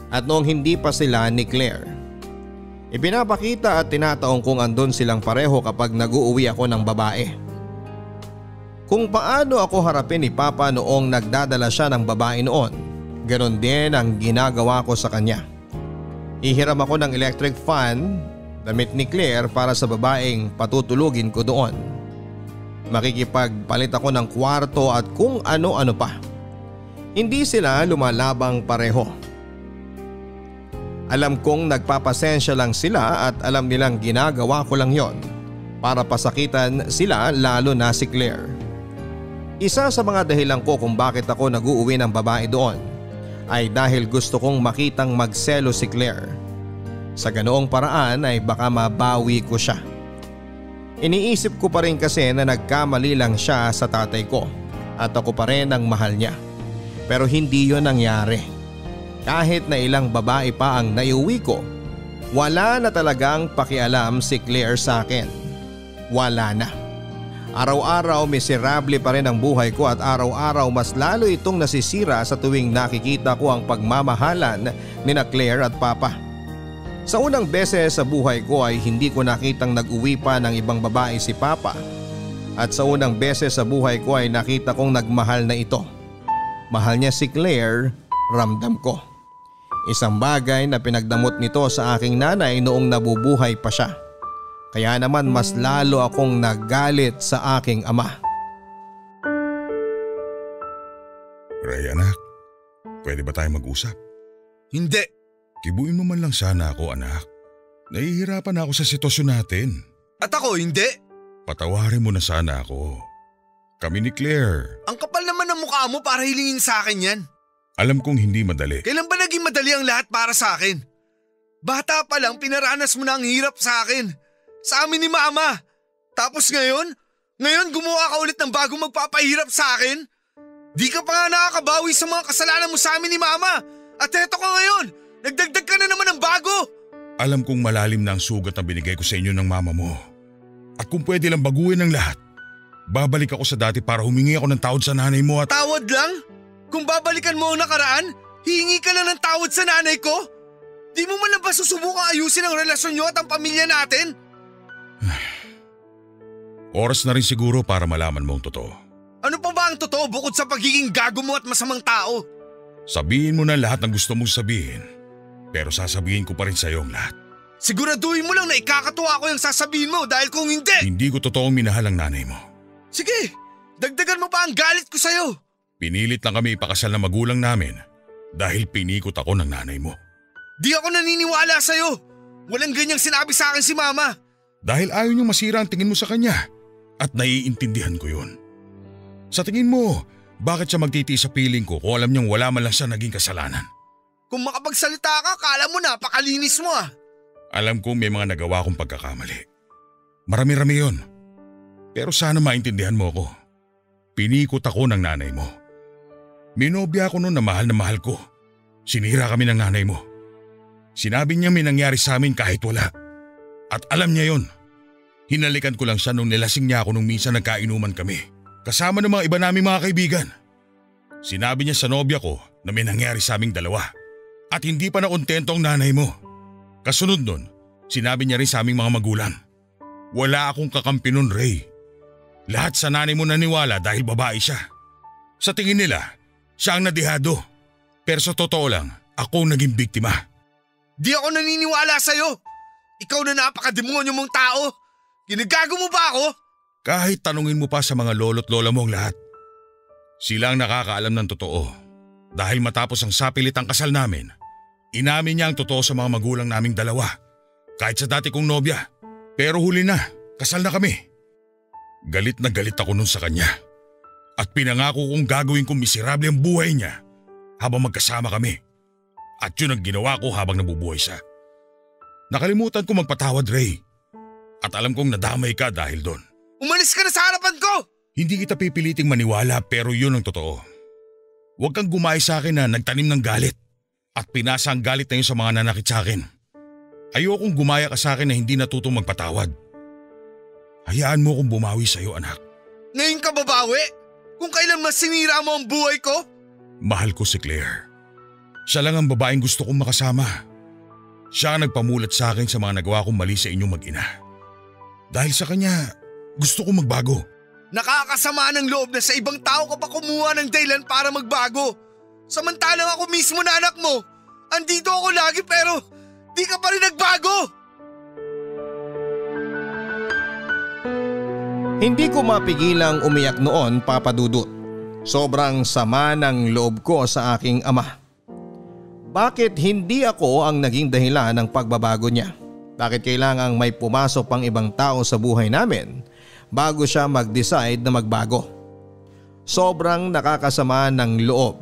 at noong hindi pa sila ni Claire. Ipinapakita at tinataong kung andun silang pareho kapag nag-uuwi ako ng babae. Kung paano ako harapin ni Papa noong nagdadala siya ng babae noon, ganon din ang ginagawa ko sa kanya. Ihiram ako ng electric fan, damit ni Claire para sa babaeng patutulugin ko doon. Makikipagpalit ako ng kwarto at kung ano-ano pa. Hindi sila lumalabang pareho. Alam kong nagpapasensya lang sila at alam nilang ginagawa ko lang yon para pasakitan sila, lalo na si Claire. Isa sa mga dahilan ko kung bakit ako nag-uuwi ng babae doon ay dahil gusto kong makitang magselo si Claire. Sa ganoong paraan ay baka mabawi ko siya. Iniisip ko pa rin kasi na nagkamali lang siya sa tatay ko at ako pa rin ang mahal niya. Pero hindi yon nangyari. Kahit na ilang babae pa ang naiuwi ko, wala na talagang pakialam si Claire sa akin. Wala na. Araw-araw miserable pa rin ang buhay ko at araw-araw mas lalo itong nasisira sa tuwing nakikita ko ang pagmamahalan ni na Claire at Papa. Sa unang beses sa buhay ko ay hindi ko nakitang nag-uwi pa ng ibang babae si Papa. At sa unang beses sa buhay ko ay nakita kong nagmahal na ito. Mahal niya si Claire, ramdam ko. Isang bagay na pinagdamot nito sa aking nanay noong nabubuhay pa siya. Kaya naman mas lalo akong nagalit sa aking ama. Ray anak, pwede ba tayo mag-usap? Hindi. Kibuin mo man lang sana ako anak. Nahihirapan ako sa sitwasyon natin. At ako hindi. Patawarin mo na sana ako. Kami ni Claire. Ang kapal naman ng mukha mo para hilingin sa akin yan. Alam kong hindi madali. Kailan ba naging madali ang lahat para sa akin? Bata pa lang pinaranas mo na ang hirap sa akin. Sa amin ni Mama. Tapos ngayon gumawa ka ulit ng bagong magpapahirap sa akin? Di ka pa nga nakakabawi sa mga kasalanan mo sa amin ni Mama. At eto ka ngayon, nagdagdag ka na naman ng bago. Alam kong malalim na ang sugat na binigay ko sa inyo ng mama mo. At kung pwede lang baguhin ang lahat, babalik ako sa dati para humingi ako ng tawad sa nanay mo at… Tawad lang? Kung babalikan mo ang nakaraan, hihingi ka lang ng tawad sa nanay ko? Di mo man lang ba susubukang ayusin ang relasyon nyo at ang pamilya natin? Oras na rin siguro para malaman mo ang totoo. Ano pa ba ang totoo bukod sa pagiging gago mo at masamang tao? Sabihin mo na lahat ng gusto mong sabihin, pero sasabihin ko pa rin sa'yo ang lahat. Siguraduhin mo lang na ikakatuwa ko yung sasabihin mo dahil kung hindi… Hindi ko totoong minahal ang nanay mo. Sige, dagdagan mo pa ang galit ko sa'yo. Pinilit lang kami ipakasal ng magulang namin dahil pinikot ako ng nanay mo. Di ako naniniwala sa'yo. Walang ganyang sinabi sa akin si Mama. Dahil ayaw niyang masira ang tingin mo sa kanya at naiintindihan ko yun. Sa tingin mo, bakit siya magtitiis sa piling ko kung alam niyang wala man lang siya naging kasalanan? Kung makapagsalita ka, kala mo napakalinis mo ah. Alam kong may mga nagawa kong pagkakamali. Marami-rami yun. Pero sana maintindihan mo ako. Pinikot ako ng nanay mo. Minobya ako noon na mahal ko. Sinira kami ng nanay mo. Sinabi niya may nangyari sa amin kahit wala. At alam niya yon. Hinalikan ko lang siya nung nilasing niya ako nung minsan nagkainuman kami. Kasama ng mga iba naming mga kaibigan. Sinabi niya sa nobya ko na may nangyari sa aming dalawa. At hindi pa nakontento ang nanay mo. Kasunod nun, sinabi niya rin sa aming mga magulang. Wala akong kakampi nun, Ray. Lahat sa nanay mo naniwala dahil babae siya. Sa tingin nila, siya ang nadihado. Pero sa totoo lang, ako ang naging biktima. Di ako naniniwala sa'yo. Ikaw na napakademonyo mong tao. Ginagago mo ba ako? Kahit tanungin mo pa sa mga lolo't lola mo ang lahat. Sila ang nakakaalam ng totoo. Dahil matapos ang sapilit ang kasal namin, inamin niya ang totoo sa mga magulang naming dalawa. Kahit sa dati kong nobya. Pero huli na, kasal na kami. Galit na galit ako nun sa kanya. At pinangako kong gagawin kong miserable ang buhay niya habang magkasama kami. At yun ang ginawa ko habang nabubuhay siya. Nakalimutan ko magpatawad, Ray. At alam kong nadamay ka dahil doon. Umalis ka na sa harapan ko! Hindi kita pipiliting maniwala pero yun ang totoo. Huwag kang gumaya sa akin na nagtanim ng galit at pinasa ang galit na yun sa mga nanakit sa akin. Ayokong gumaya ka sa akin na hindi natutong magpatawad. Hayaan mo akong bumawi sa iyo, anak. Ngayon ka babawi? Kung kailan mas sinira mo ang buhay ko? Mahal ko si Claire. Siya lang ang babaeng gusto kong makasama. Siya ang nagpamulat sa akin sa mga nagawa kong mali sa inyong mag-ina. Dahil sa kanya, gusto kong magbago. Nakakasama ng loob na sa ibang tao ka pa kumuha ng dahilan para magbago. Samantalang ako mismo na anak mo. Andito ako lagi pero di ka pa rin nagbago. Hindi ko mapigilang umiyak noon, Papa Dudut. Sobrang sama ng loob ko sa aking ama. Bakit hindi ako ang naging dahilan ng pagbabago niya? Bakit kailangang may pumasok pang ibang tao sa buhay namin bago siya mag-decide na magbago? Sobrang nakakasama ng loob.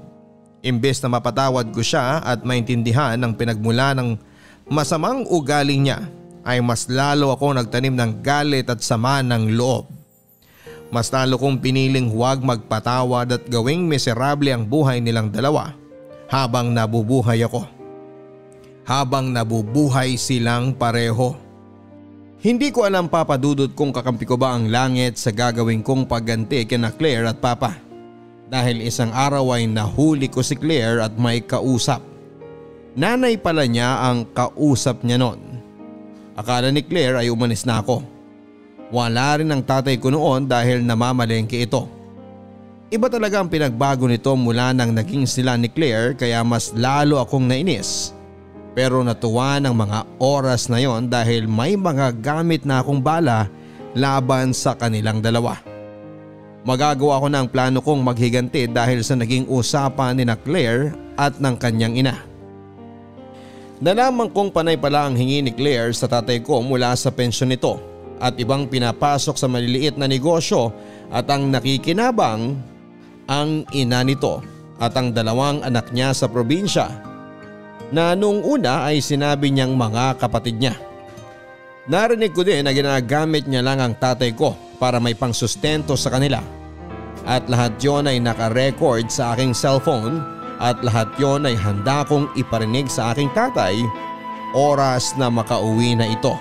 Imbes na mapatawad ko siya at maintindihan ang pinagmula ng masamang ugali niya, ay mas lalo ako nagtanim ng galit at sama ng loob. Mas lalo kong piniling huwag magpatawad at gawing miserable ang buhay nilang dalawa habang nabubuhay ako. Habang nabubuhay silang pareho. Hindi ko alam, Papa Dudut, kung kakampi ko ba ang langit sa gagawin kong pagganti kina Claire at Papa. Dahil isang araw ay nahuli ko si Claire at may kausap. Nanay pala niya ang kausap niya noon. Akala ni Claire ay umalis na ako. Wala rin ang tatay ko noon dahil namamalengke ito. Iba talaga ang pinagbago nito mula nang naging sila ni Claire, kaya mas lalo akong nainis. Pero natuwa ng mga oras na yon dahil may mga gamit na akong bala laban sa kanilang dalawa. Magagawa ko na ang plano kong maghiganti dahil sa naging usapan ni na Claire at ng kanyang ina. Nalaman kong panay pala ang hingi ni Claire sa tatay ko mula sa pensyon nito at ibang pinapasok sa maliliit na negosyo, at ang nakikinabang ang ina nito at ang dalawang anak niya sa probinsya na nung una ay sinabi niyang mga kapatid niya. Narinig ko din na ginagamit niya lang ang tatay ko para may pangsustento sa kanila, at lahat yon ay nakarecord sa aking cellphone, at lahat yon ay handa kong iparinig sa aking tatay oras na makauwi na ito.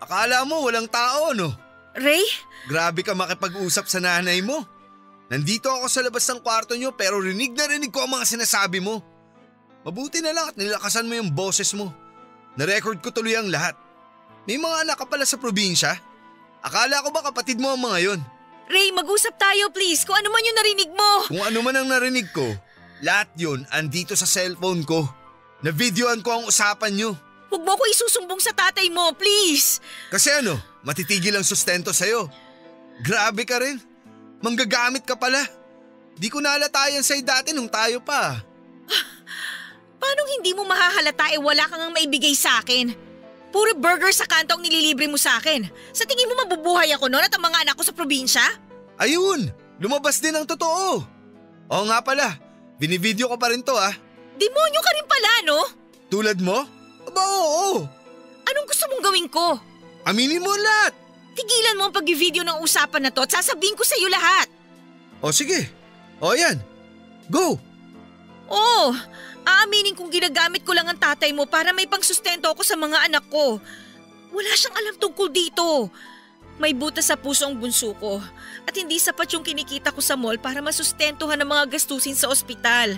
Akala mo walang tao, no? Ray? Grabe ka makipag-usap sa nanay mo. Nandito ako sa labas ng kwarto nyo pero rinig na rinig ko ang mga sinasabi mo. Mabuti na lang at nilakasan mo yung boses mo. Na-record ko tuloy ang lahat. May mga anak ka pala sa probinsya? Akala ko ba kapatid mo ang mga yon? Ray, mag-usap tayo please kung ano man yung narinig mo. Kung ano man ang narinig ko, lahat yun andito sa cellphone ko. Na-videoan ko ang usapan nyo. Huwag mo ko isusumbong sa tatay mo, please. Kasi ano, matitigil ang sustento sa'yo. Grabe ka rin. Manggagamit ka pala. Di ko naalatayan sa'yo dati nung tayo pa. Paano hindi mo mahahalata wala kang ang maibigay sa akin? Puro burger sa kanto ang nililibre mo sa akin. Sa tingin mo mabubuhay ako noon at ang mga anak ko sa probinsya? Ayun, lumabas din ang totoo. Oo nga pala, binivideo ko pa rin to ah. Demonyo ka rin pala, no? Tulad mo? Aba oo. Anong gusto mong gawin ko? Aminin mo lahat. Tigilan mo ang pag-video ng usapan na to at sasabihin ko sa iyo lahat. O sige, o yan, go. Oo, aaminin kong ginagamit ko lang ang tatay mo para may pangsustento ako sa mga anak ko. Wala siyang alam tungkol dito. May butas sa puso ang bunso ko at hindi sapat yung kinikita ko sa mall para masustentuhan ang mga gastusin sa ospital.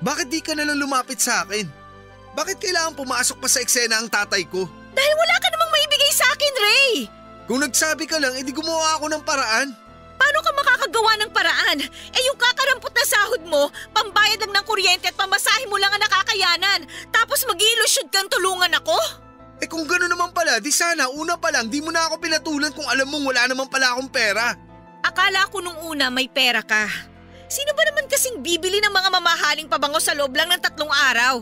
Bakit di ka na lang lumapit sa akin? Bakit kailangan pumasok pa sa eksena ang tatay ko? Dahil wala ka namang maibigay sa akin, Ray! Kung nagsabi ka lang, edi gumawa ako ng paraan. Paano ka makakagawa ng paraan? Yung kakarampot na sahod mo, pambayad lang ng kuryente at pamasahe mo lang ang nakakayanan. Tapos mag-iilusyod kang tulungan ako? Kung gano'n naman pala, di sana una pa lang di mo na ako pinatulan kung alam mong wala naman pala akong pera. Akala ko nung una may pera ka. Sino ba naman kasing bibili ng mga mamahaling pabango sa loob lang ng 3 araw?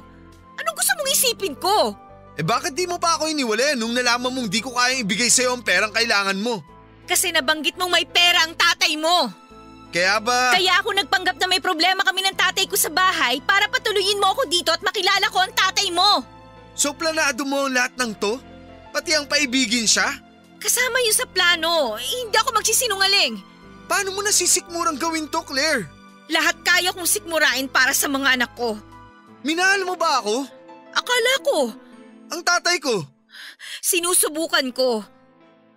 Anong gusto mong isipin ko? Bakit di mo pa ako iniwala nung nalaman mong di ko kayang ibigay sa'yo ang perang kailangan mo? Kasi nabanggit mong may pera ang tatay mo. Kaya ba… Kaya ako nagpanggap na may problema kami ng tatay ko sa bahay para patuloyin mo ako dito at makilala ko ang tatay mo. So planado mo ang lahat ng to? Pati ang paibigin siya? Kasama yun sa plano. Hindi ako magsisinungaling. Paano mo nasisikmurang gawin to, Claire? Lahat kaya kong sikmurain para sa mga anak ko. Minahal mo ba ako? Akala ko. Ang tatay ko? Sinusubukan ko.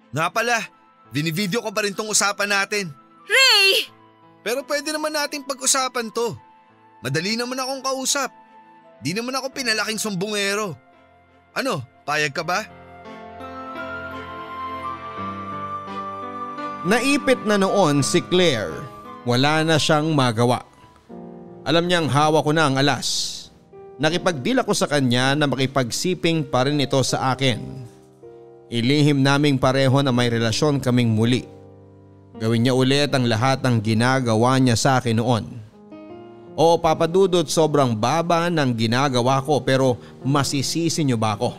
Nga pala, binivideo ko pa rin tong usapan natin. Ray! Pero pwede naman nating pag-usapan to. Madali naman akong kausap. Di naman ako pinalaking sumbongero. Ano, payag ka ba? Naipit na noon si Claire. Wala na siyang magawa. Alam niyang hawak ko na ang alas. Nakipagdila ko sa kanya na makipagsiping pa rin ito sa akin. Ilihim naming pareho na may relasyon kaming muli. Gawin niya ulit ang lahat ng ginagawa niya sa akin noon. Oo, Papa Dudut, sobrang baba ng ginagawa ko pero masisisi niyo ba ako?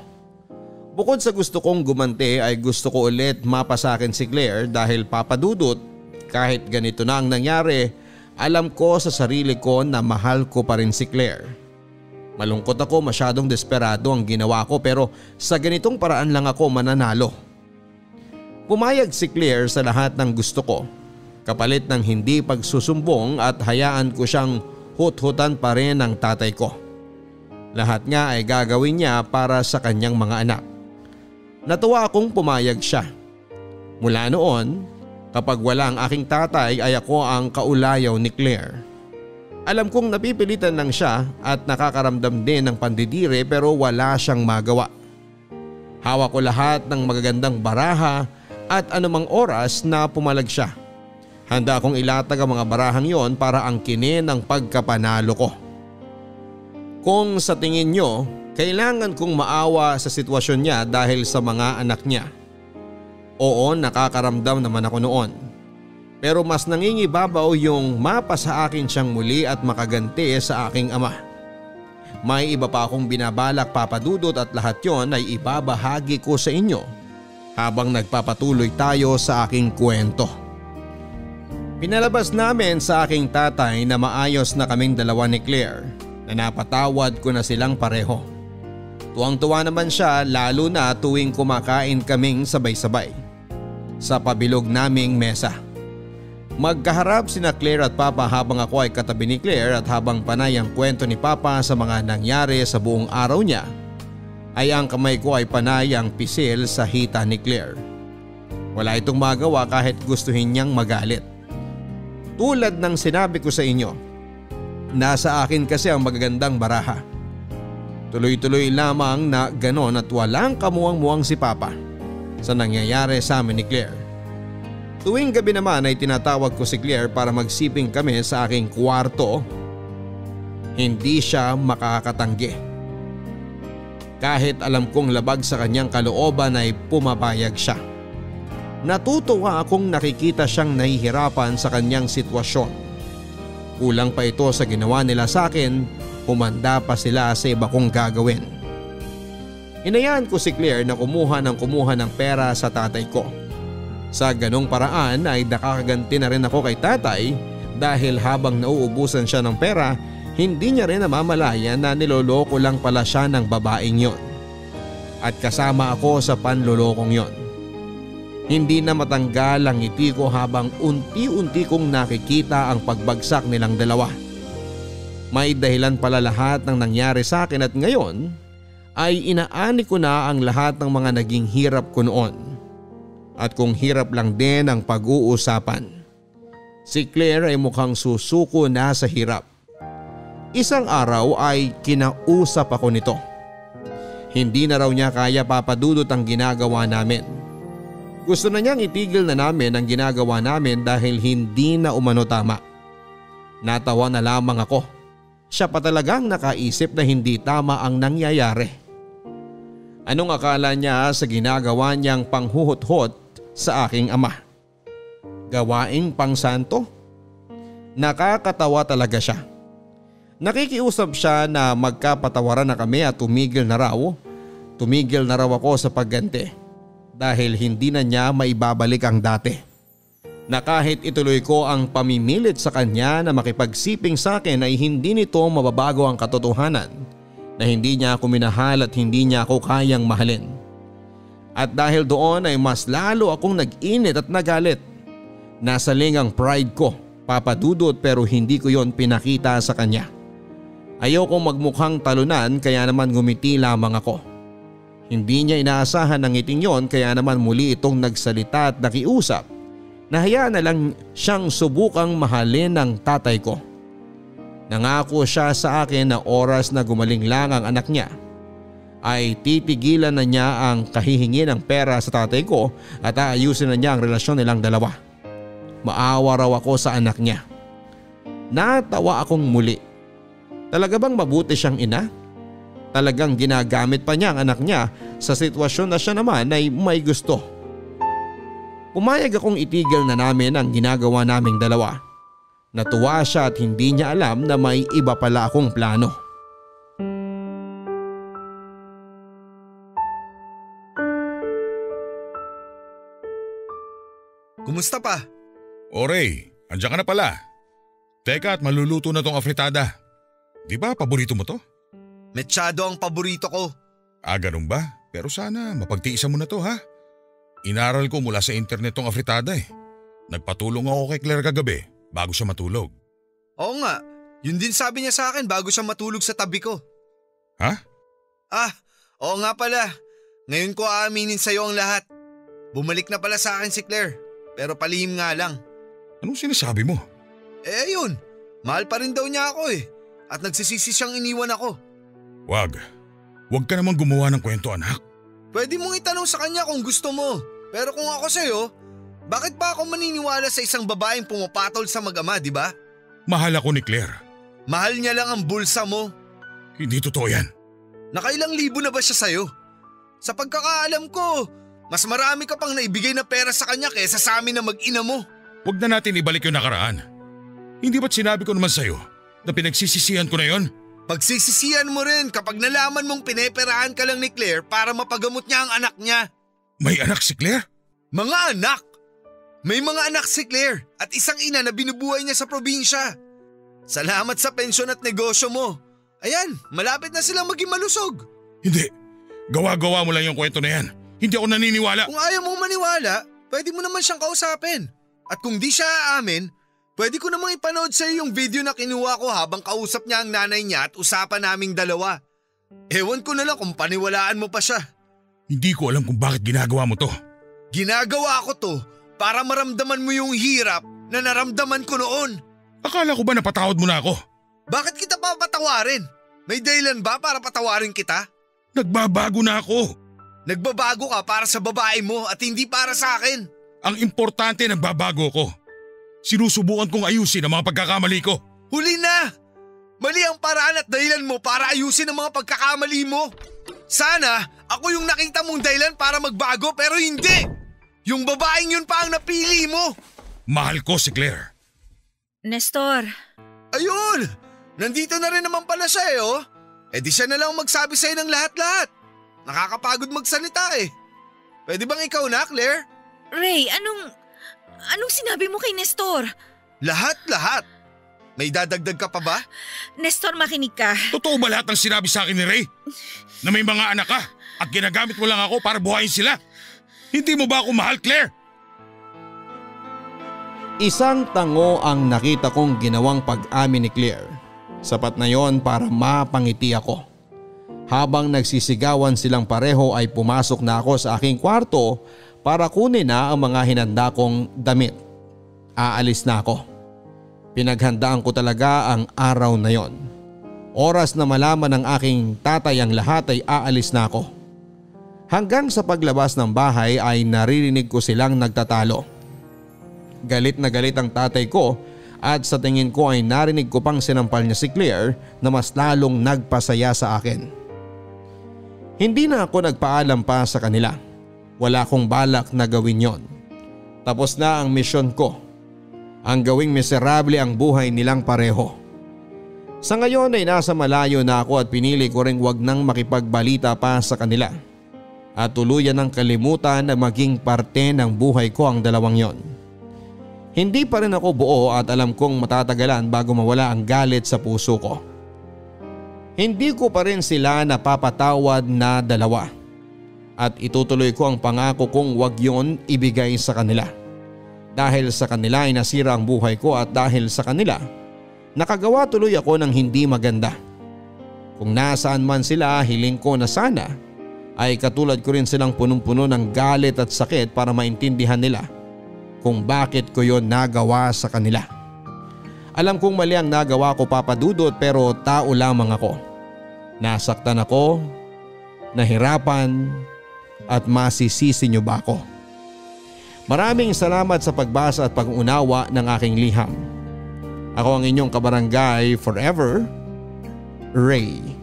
Bukod sa gusto kong gumanti ay gusto ko ulit mapasakin si Claire dahil Papa Dudut, kahit ganito na ang nangyari, alam ko sa sarili ko na mahal ko pa rin si Claire. Malungkot ako, masyadong desperado ang ginawa ko pero sa ganitong paraan lang ako mananalo. Pumayag si Claire sa lahat ng gusto ko, kapalit ng hindi pagsusumbong at hayaan ko siyang hut-hutan pa rin ng tatay ko. Lahat nga ay gagawin niya para sa kanyang mga anak. Natuwa akong pumayag siya. Mula noon, kapag wala ang aking tatay ay ako ang kaulayaw ni Claire. Alam kong napipilitan lang siya at nakakaramdam din ng pandidire pero wala siyang magawa. Hawak ko lahat ng magagandang baraha at anumang oras na pumalag siya. Handa akong ilatag ang mga barahang yon para angkinin ang pagkapanalo ko. Kung sa tingin nyo, kailangan kong maawa sa sitwasyon niya dahil sa mga anak niya. Oo, nakakaramdam naman ako noon. Pero mas nangingibabaw yung mapa sa akin siyang muli at makaganti sa aking ama. May iba pa akong binabalak, Papa Dudut, at lahat yon ay ibabahagi ko sa inyo habang nagpapatuloy tayo sa aking kwento. Pinalabas namin sa aking tatay na maayos na kaming dalawa ni Claire, na napatawad ko na silang pareho. Tuwang-tuwa naman siya lalo na tuwing kumakain kaming sabay-sabay sa pabilog naming mesa. Magkaharap sina Claire at Papa habang ako ay katabi ni Claire at habang panay ang kwento ni Papa sa mga nangyari sa buong araw niya ay ang kamay ko ay panay ang pisil sa hita ni Claire. Wala itong magawa kahit gustuhin niyang magalit. Tulad ng sinabi ko sa inyo, nasa akin kasi ang magagandang baraha. Tuloy-tuloy lamang na ganon at walang kamuwang-muwang si Papa sa nangyayari sa amin ni Claire. Tuwing gabi naman ay tinatawag ko si Claire para magsiping kami sa aking kwarto. Hindi siya makakatanggi. Kahit alam kong labag sa kanyang kalooban ay pumapayag siya. Natutuwa akong nakikita siyang nahihirapan sa kanyang sitwasyon. Kulang pa ito sa ginawa nila sa akin, humanda pa sila sa iba kong gagawin. Inayaan ko si Claire na kumuha ng pera sa tatay ko. Sa ganong paraan ay nakakaganti na rin ako kay tatay dahil habang nauubusan siya ng pera, hindi niya rin namamalayan na niloloko lang pala siya ng babaeng yon. At kasama ako sa panlolokong yon. Hindi na matanggal ang ngiti ko habang unti-unti kong nakikita ang pagbagsak nilang dalawa. May dahilan pala lahat ng nangyari sa akin at ngayon ay inaani ko na ang lahat ng mga naging hirap ko noon. At kung hirap lang din ang pag-uusapan, si Claire ay mukhang susuko na sa hirap. Isang araw ay kinausap ako nito. Hindi na raw niya kaya, Papa Dudut, ang ginagawa namin. Gusto na niyang itigil na namin ang ginagawa namin dahil hindi na umano tama. Natawa na lamang ako. Siya pa talagang nakaisip na hindi tama ang nangyayari. Anong akala niya sa ginagawa niyang panghuhot-hot sa aking ama? Gawaing pangsanto? Nakakatawa talaga siya. Nakikiusap siya na magkapatawaran na kami at tumigil na raw ako sa pagganti dahil hindi na niya maibabalik ang dati. na kahit ituloy ko ang pamimilit sa kanya na makipagsiping sa akin ay hindi nito mababago ang katotohanan na hindi niya ako minahal at hindi niya ako kayang mahalin. At dahil doon ay mas lalo akong nag-init at nagalit. Nasaling ang pride ko, Papa Dudut, pero hindi ko yon pinakita sa kanya. Ayaw kong magmukhang talunan kaya naman ngumiti lamang ako. Hindi niya inaasahan ng ngiting yon kaya naman muli itong nagsalita at nakiusap. Nahayaan na lang siyang subukang mahalin ng tatay ko. Nangako siya sa akin na oras na gumaling lang ang anak niya ay titigilan na niya ang kahihingi ng pera sa tatay ko at aayusin na niya ang relasyon nilang dalawa. Maawa raw ako sa anak niya. Natawa akong muli. Talaga bang mabuti siyang ina? Talagang ginagamit pa niya ang anak niya sa sitwasyon na siya naman ay may gusto. Pumayag akong itigil na namin ang ginagawa naming dalawa. Natuwa siya at hindi niya alam na may iba pala akong plano. Kumusta pa? O Ray, andiyan ka na pala. Teka at maluluto na tong afritada. Di ba paborito mo to? Mechado ang paborito ko. Ganun ba? Pero sana mapagtiisan mo na to ha. Inaral ko mula sa internet tong afritada eh. Nagpatulong ako kay Claire kagabi bago siya matulog. Oo nga, yun din sabi niya sa akin bago siya matulog sa tabi ko. Ha? Oo nga pala. Ngayon ko aaminin sa'yo ang lahat. Bumalik na pala sa akin si Claire, pero palihim nga lang. Anong sinasabi mo? Ayun, mahal pa rin daw niya ako eh. At nagsisisi siyang iniwan ako. Wag ka namang gumawa ng kwento anak. Pwede mong itanong sa kanya kung gusto mo. Pero kung ako sa'yo, bakit pa ako maniniwala sa isang babaeng pumapatol sa mag-ama, di ba? Mahal ako ni Claire. Mahal niya lang ang bulsa mo. Hindi totoo yan. Nakailang libo na ba siya sa'yo? Sa pagkakaalam ko, mas marami ka pang naibigay na pera sa kanya kaysa sa amin na mag-ina mo. Huwag na natin ibalik yung nakaraan. Hindi ba't sinabi ko naman sa'yo na pinagsisisihan ko na yon? Pagsisisihan mo rin kapag nalaman mong pineperahan ka lang ni Claire para mapagamot niya ang anak niya. May anak si Claire? Mga anak! May mga anak si Claire at isang ina na binubuhay niya sa probinsya. Salamat sa pensyon at negosyo mo. Ayan, malapit na silang maging malusog. Hindi. Gawa-gawa mo lang yung kwento na yan. Hindi ako naniniwala. Kung ayaw mong maniwala, pwede mo naman siyang kausapin. At kung di siya aamin, pwede ko namang ipanood sa iyo yung video na kinuha ko habang kausap niya ang nanay niya at usapan naming dalawa. Ewan ko na lang kung paniwalaan mo pa siya. Hindi ko alam kung bakit ginagawa mo to. Ginagawa ko to para maramdaman mo yung hirap na naramdaman ko noon. Akala ko ba napatawad mo na ako? Bakit kita papatawarin? May dahilan ba para patawarin kita? Nagbabago na ako. Nagbabago ka para sa babae mo at hindi para sa akin. Ang importante nagbabago ko. Sinusubukan kong ayusin ang mga pagkakamali ko. Huli na! Mali ang paraan at dahilan mo para ayusin ang mga pagkakamali mo. Sana ako yung nakita mong dahilan para magbago pero hindi! Yung babaeng yun pa ang napili mo! Mahal ko si Claire. Nestor. Ayun! Nandito na rin naman pala siya eh oh. Eh di siya na lang magsabi sa'yo ng lahat-lahat. Nakakapagod magsalita eh. Pwede bang ikaw na, Claire? Ray, anong sinabi mo kay Nestor? Lahat-lahat. May dadagdag ka pa ba? Nestor, makinig ka. Totoo ba lahat ng sinabi sa akin ni Ray? Na may mga anak ka at ginagamit mo lang ako para buhayin sila? Hindi mo ba ako mahal, Claire? Isang tango ang nakita kong ginawang pag-amin ni Claire. Sapat na yon para mapangiti ako. Habang nagsisigawan silang pareho ay pumasok na ako sa aking kwarto para kunin na ang mga hinanda kong damit. Aalis na ako. Pinaghandaan ko talaga ang araw na yon. Oras na malaman ng aking tatay ang lahat ay aalis na ako. Hanggang sa paglabas ng bahay ay naririnig ko silang nagtatalo. Galit na galit ang tatay ko at sa tingin ko ay narinig ko pang sinampal niya si Claire na mas lalong nagpasaya sa akin. Hindi na ako nagpaalam pa sa kanila. Wala akong balak na gawin yon. Tapos na ang misyon ko. Ang gawing miserable ang buhay nilang pareho. Sa ngayon ay nasa malayo na ako at pinili ko ring wag nang makipagbalita pa sa kanila. At tuluyan ng kalimutan na maging parte ng buhay ko ang dalawang yon. Hindi pa rin ako buo at alam kong matatagalan bago mawala ang galit sa puso ko. Hindi ko pa rin sila napapatawad na dalawa at itutuloy ko ang pangako kong wag yon ibigay sa kanila. Dahil sa kanila ay nasira ang buhay ko at dahil sa kanila nakagawa tuloy ako ng hindi maganda. Kung nasaan man sila, hiling ko na sana ay katulad ko rin silang punong-puno ng galit at sakit para maintindihan nila kung bakit ko yon nagawa sa kanila. Alam kong mali ang nagawa ko, Papa Dudut, pero tao lamang ako. Nasaktan ako, nahirapan at masisisi niyo ba ako? Maraming salamat sa pagbasa at pag-unawa ng aking liham. Ako ang inyong kabarangay forever, Ray.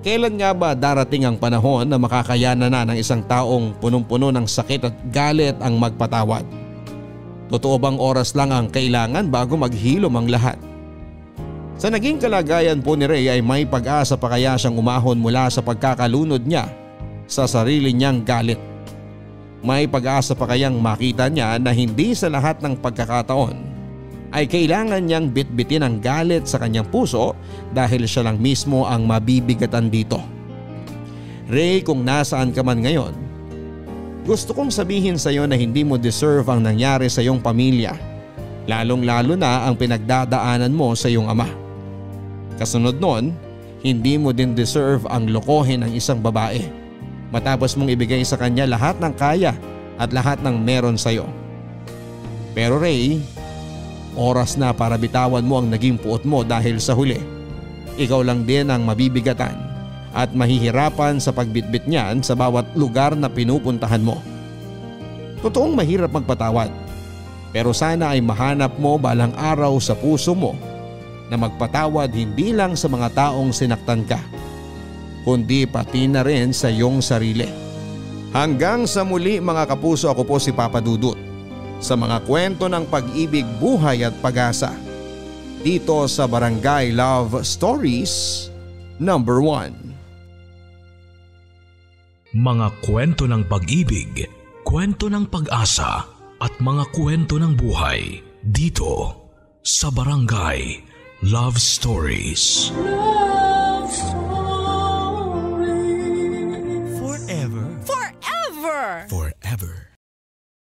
Kailan nga ba darating ang panahon na makakayanan na ng isang taong punong-puno ng sakit at galit ang magpatawad? Totoo bang oras lang ang kailangan bago maghilom ang lahat? Sa naging kalagayan po ni Ray ay may pag-asa pa kaya siyang umahon mula sa pagkakalunod niya sa sarili niyang galit? May pag-asa pa kayang makita niya na hindi sa lahat ng pagkakataon ay kailangan niyang bitbitin ang galit sa kanyang puso dahil siya lang mismo ang mabibigatan dito? Ray, kung nasaan ka man ngayon, gusto kong sabihin sa iyo na hindi mo deserve ang nangyari sa iyong pamilya, lalong-lalo na ang pinagdadaanan mo sa iyong ama. Kasunod nun, hindi mo din deserve ang lokohin ng isang babae matapos mong ibigay sa kanya lahat ng kaya at lahat ng meron sa iyo. Pero Ray, oras na para bitawan mo ang naging puot mo dahil sa huli, ikaw lang din ang mabibigatan at mahihirapan sa pagbitbit niyan sa bawat lugar na pinupuntahan mo. Totoong mahirap magpatawad, pero sana ay mahanap mo balang araw sa puso mo na magpatawad hindi lang sa mga taong sinaktan ka, kundi pati na rin sa iyong sarili. Hanggang sa muli mga kapuso, ako po si Papa Dudut sa mga kwento ng pag-ibig, buhay at pag-asa dito sa Barangay Love Stories number 1. Mga kwento ng pag-ibig, kwento ng pag-asa at mga kwento ng buhay dito sa Barangay Love Stories.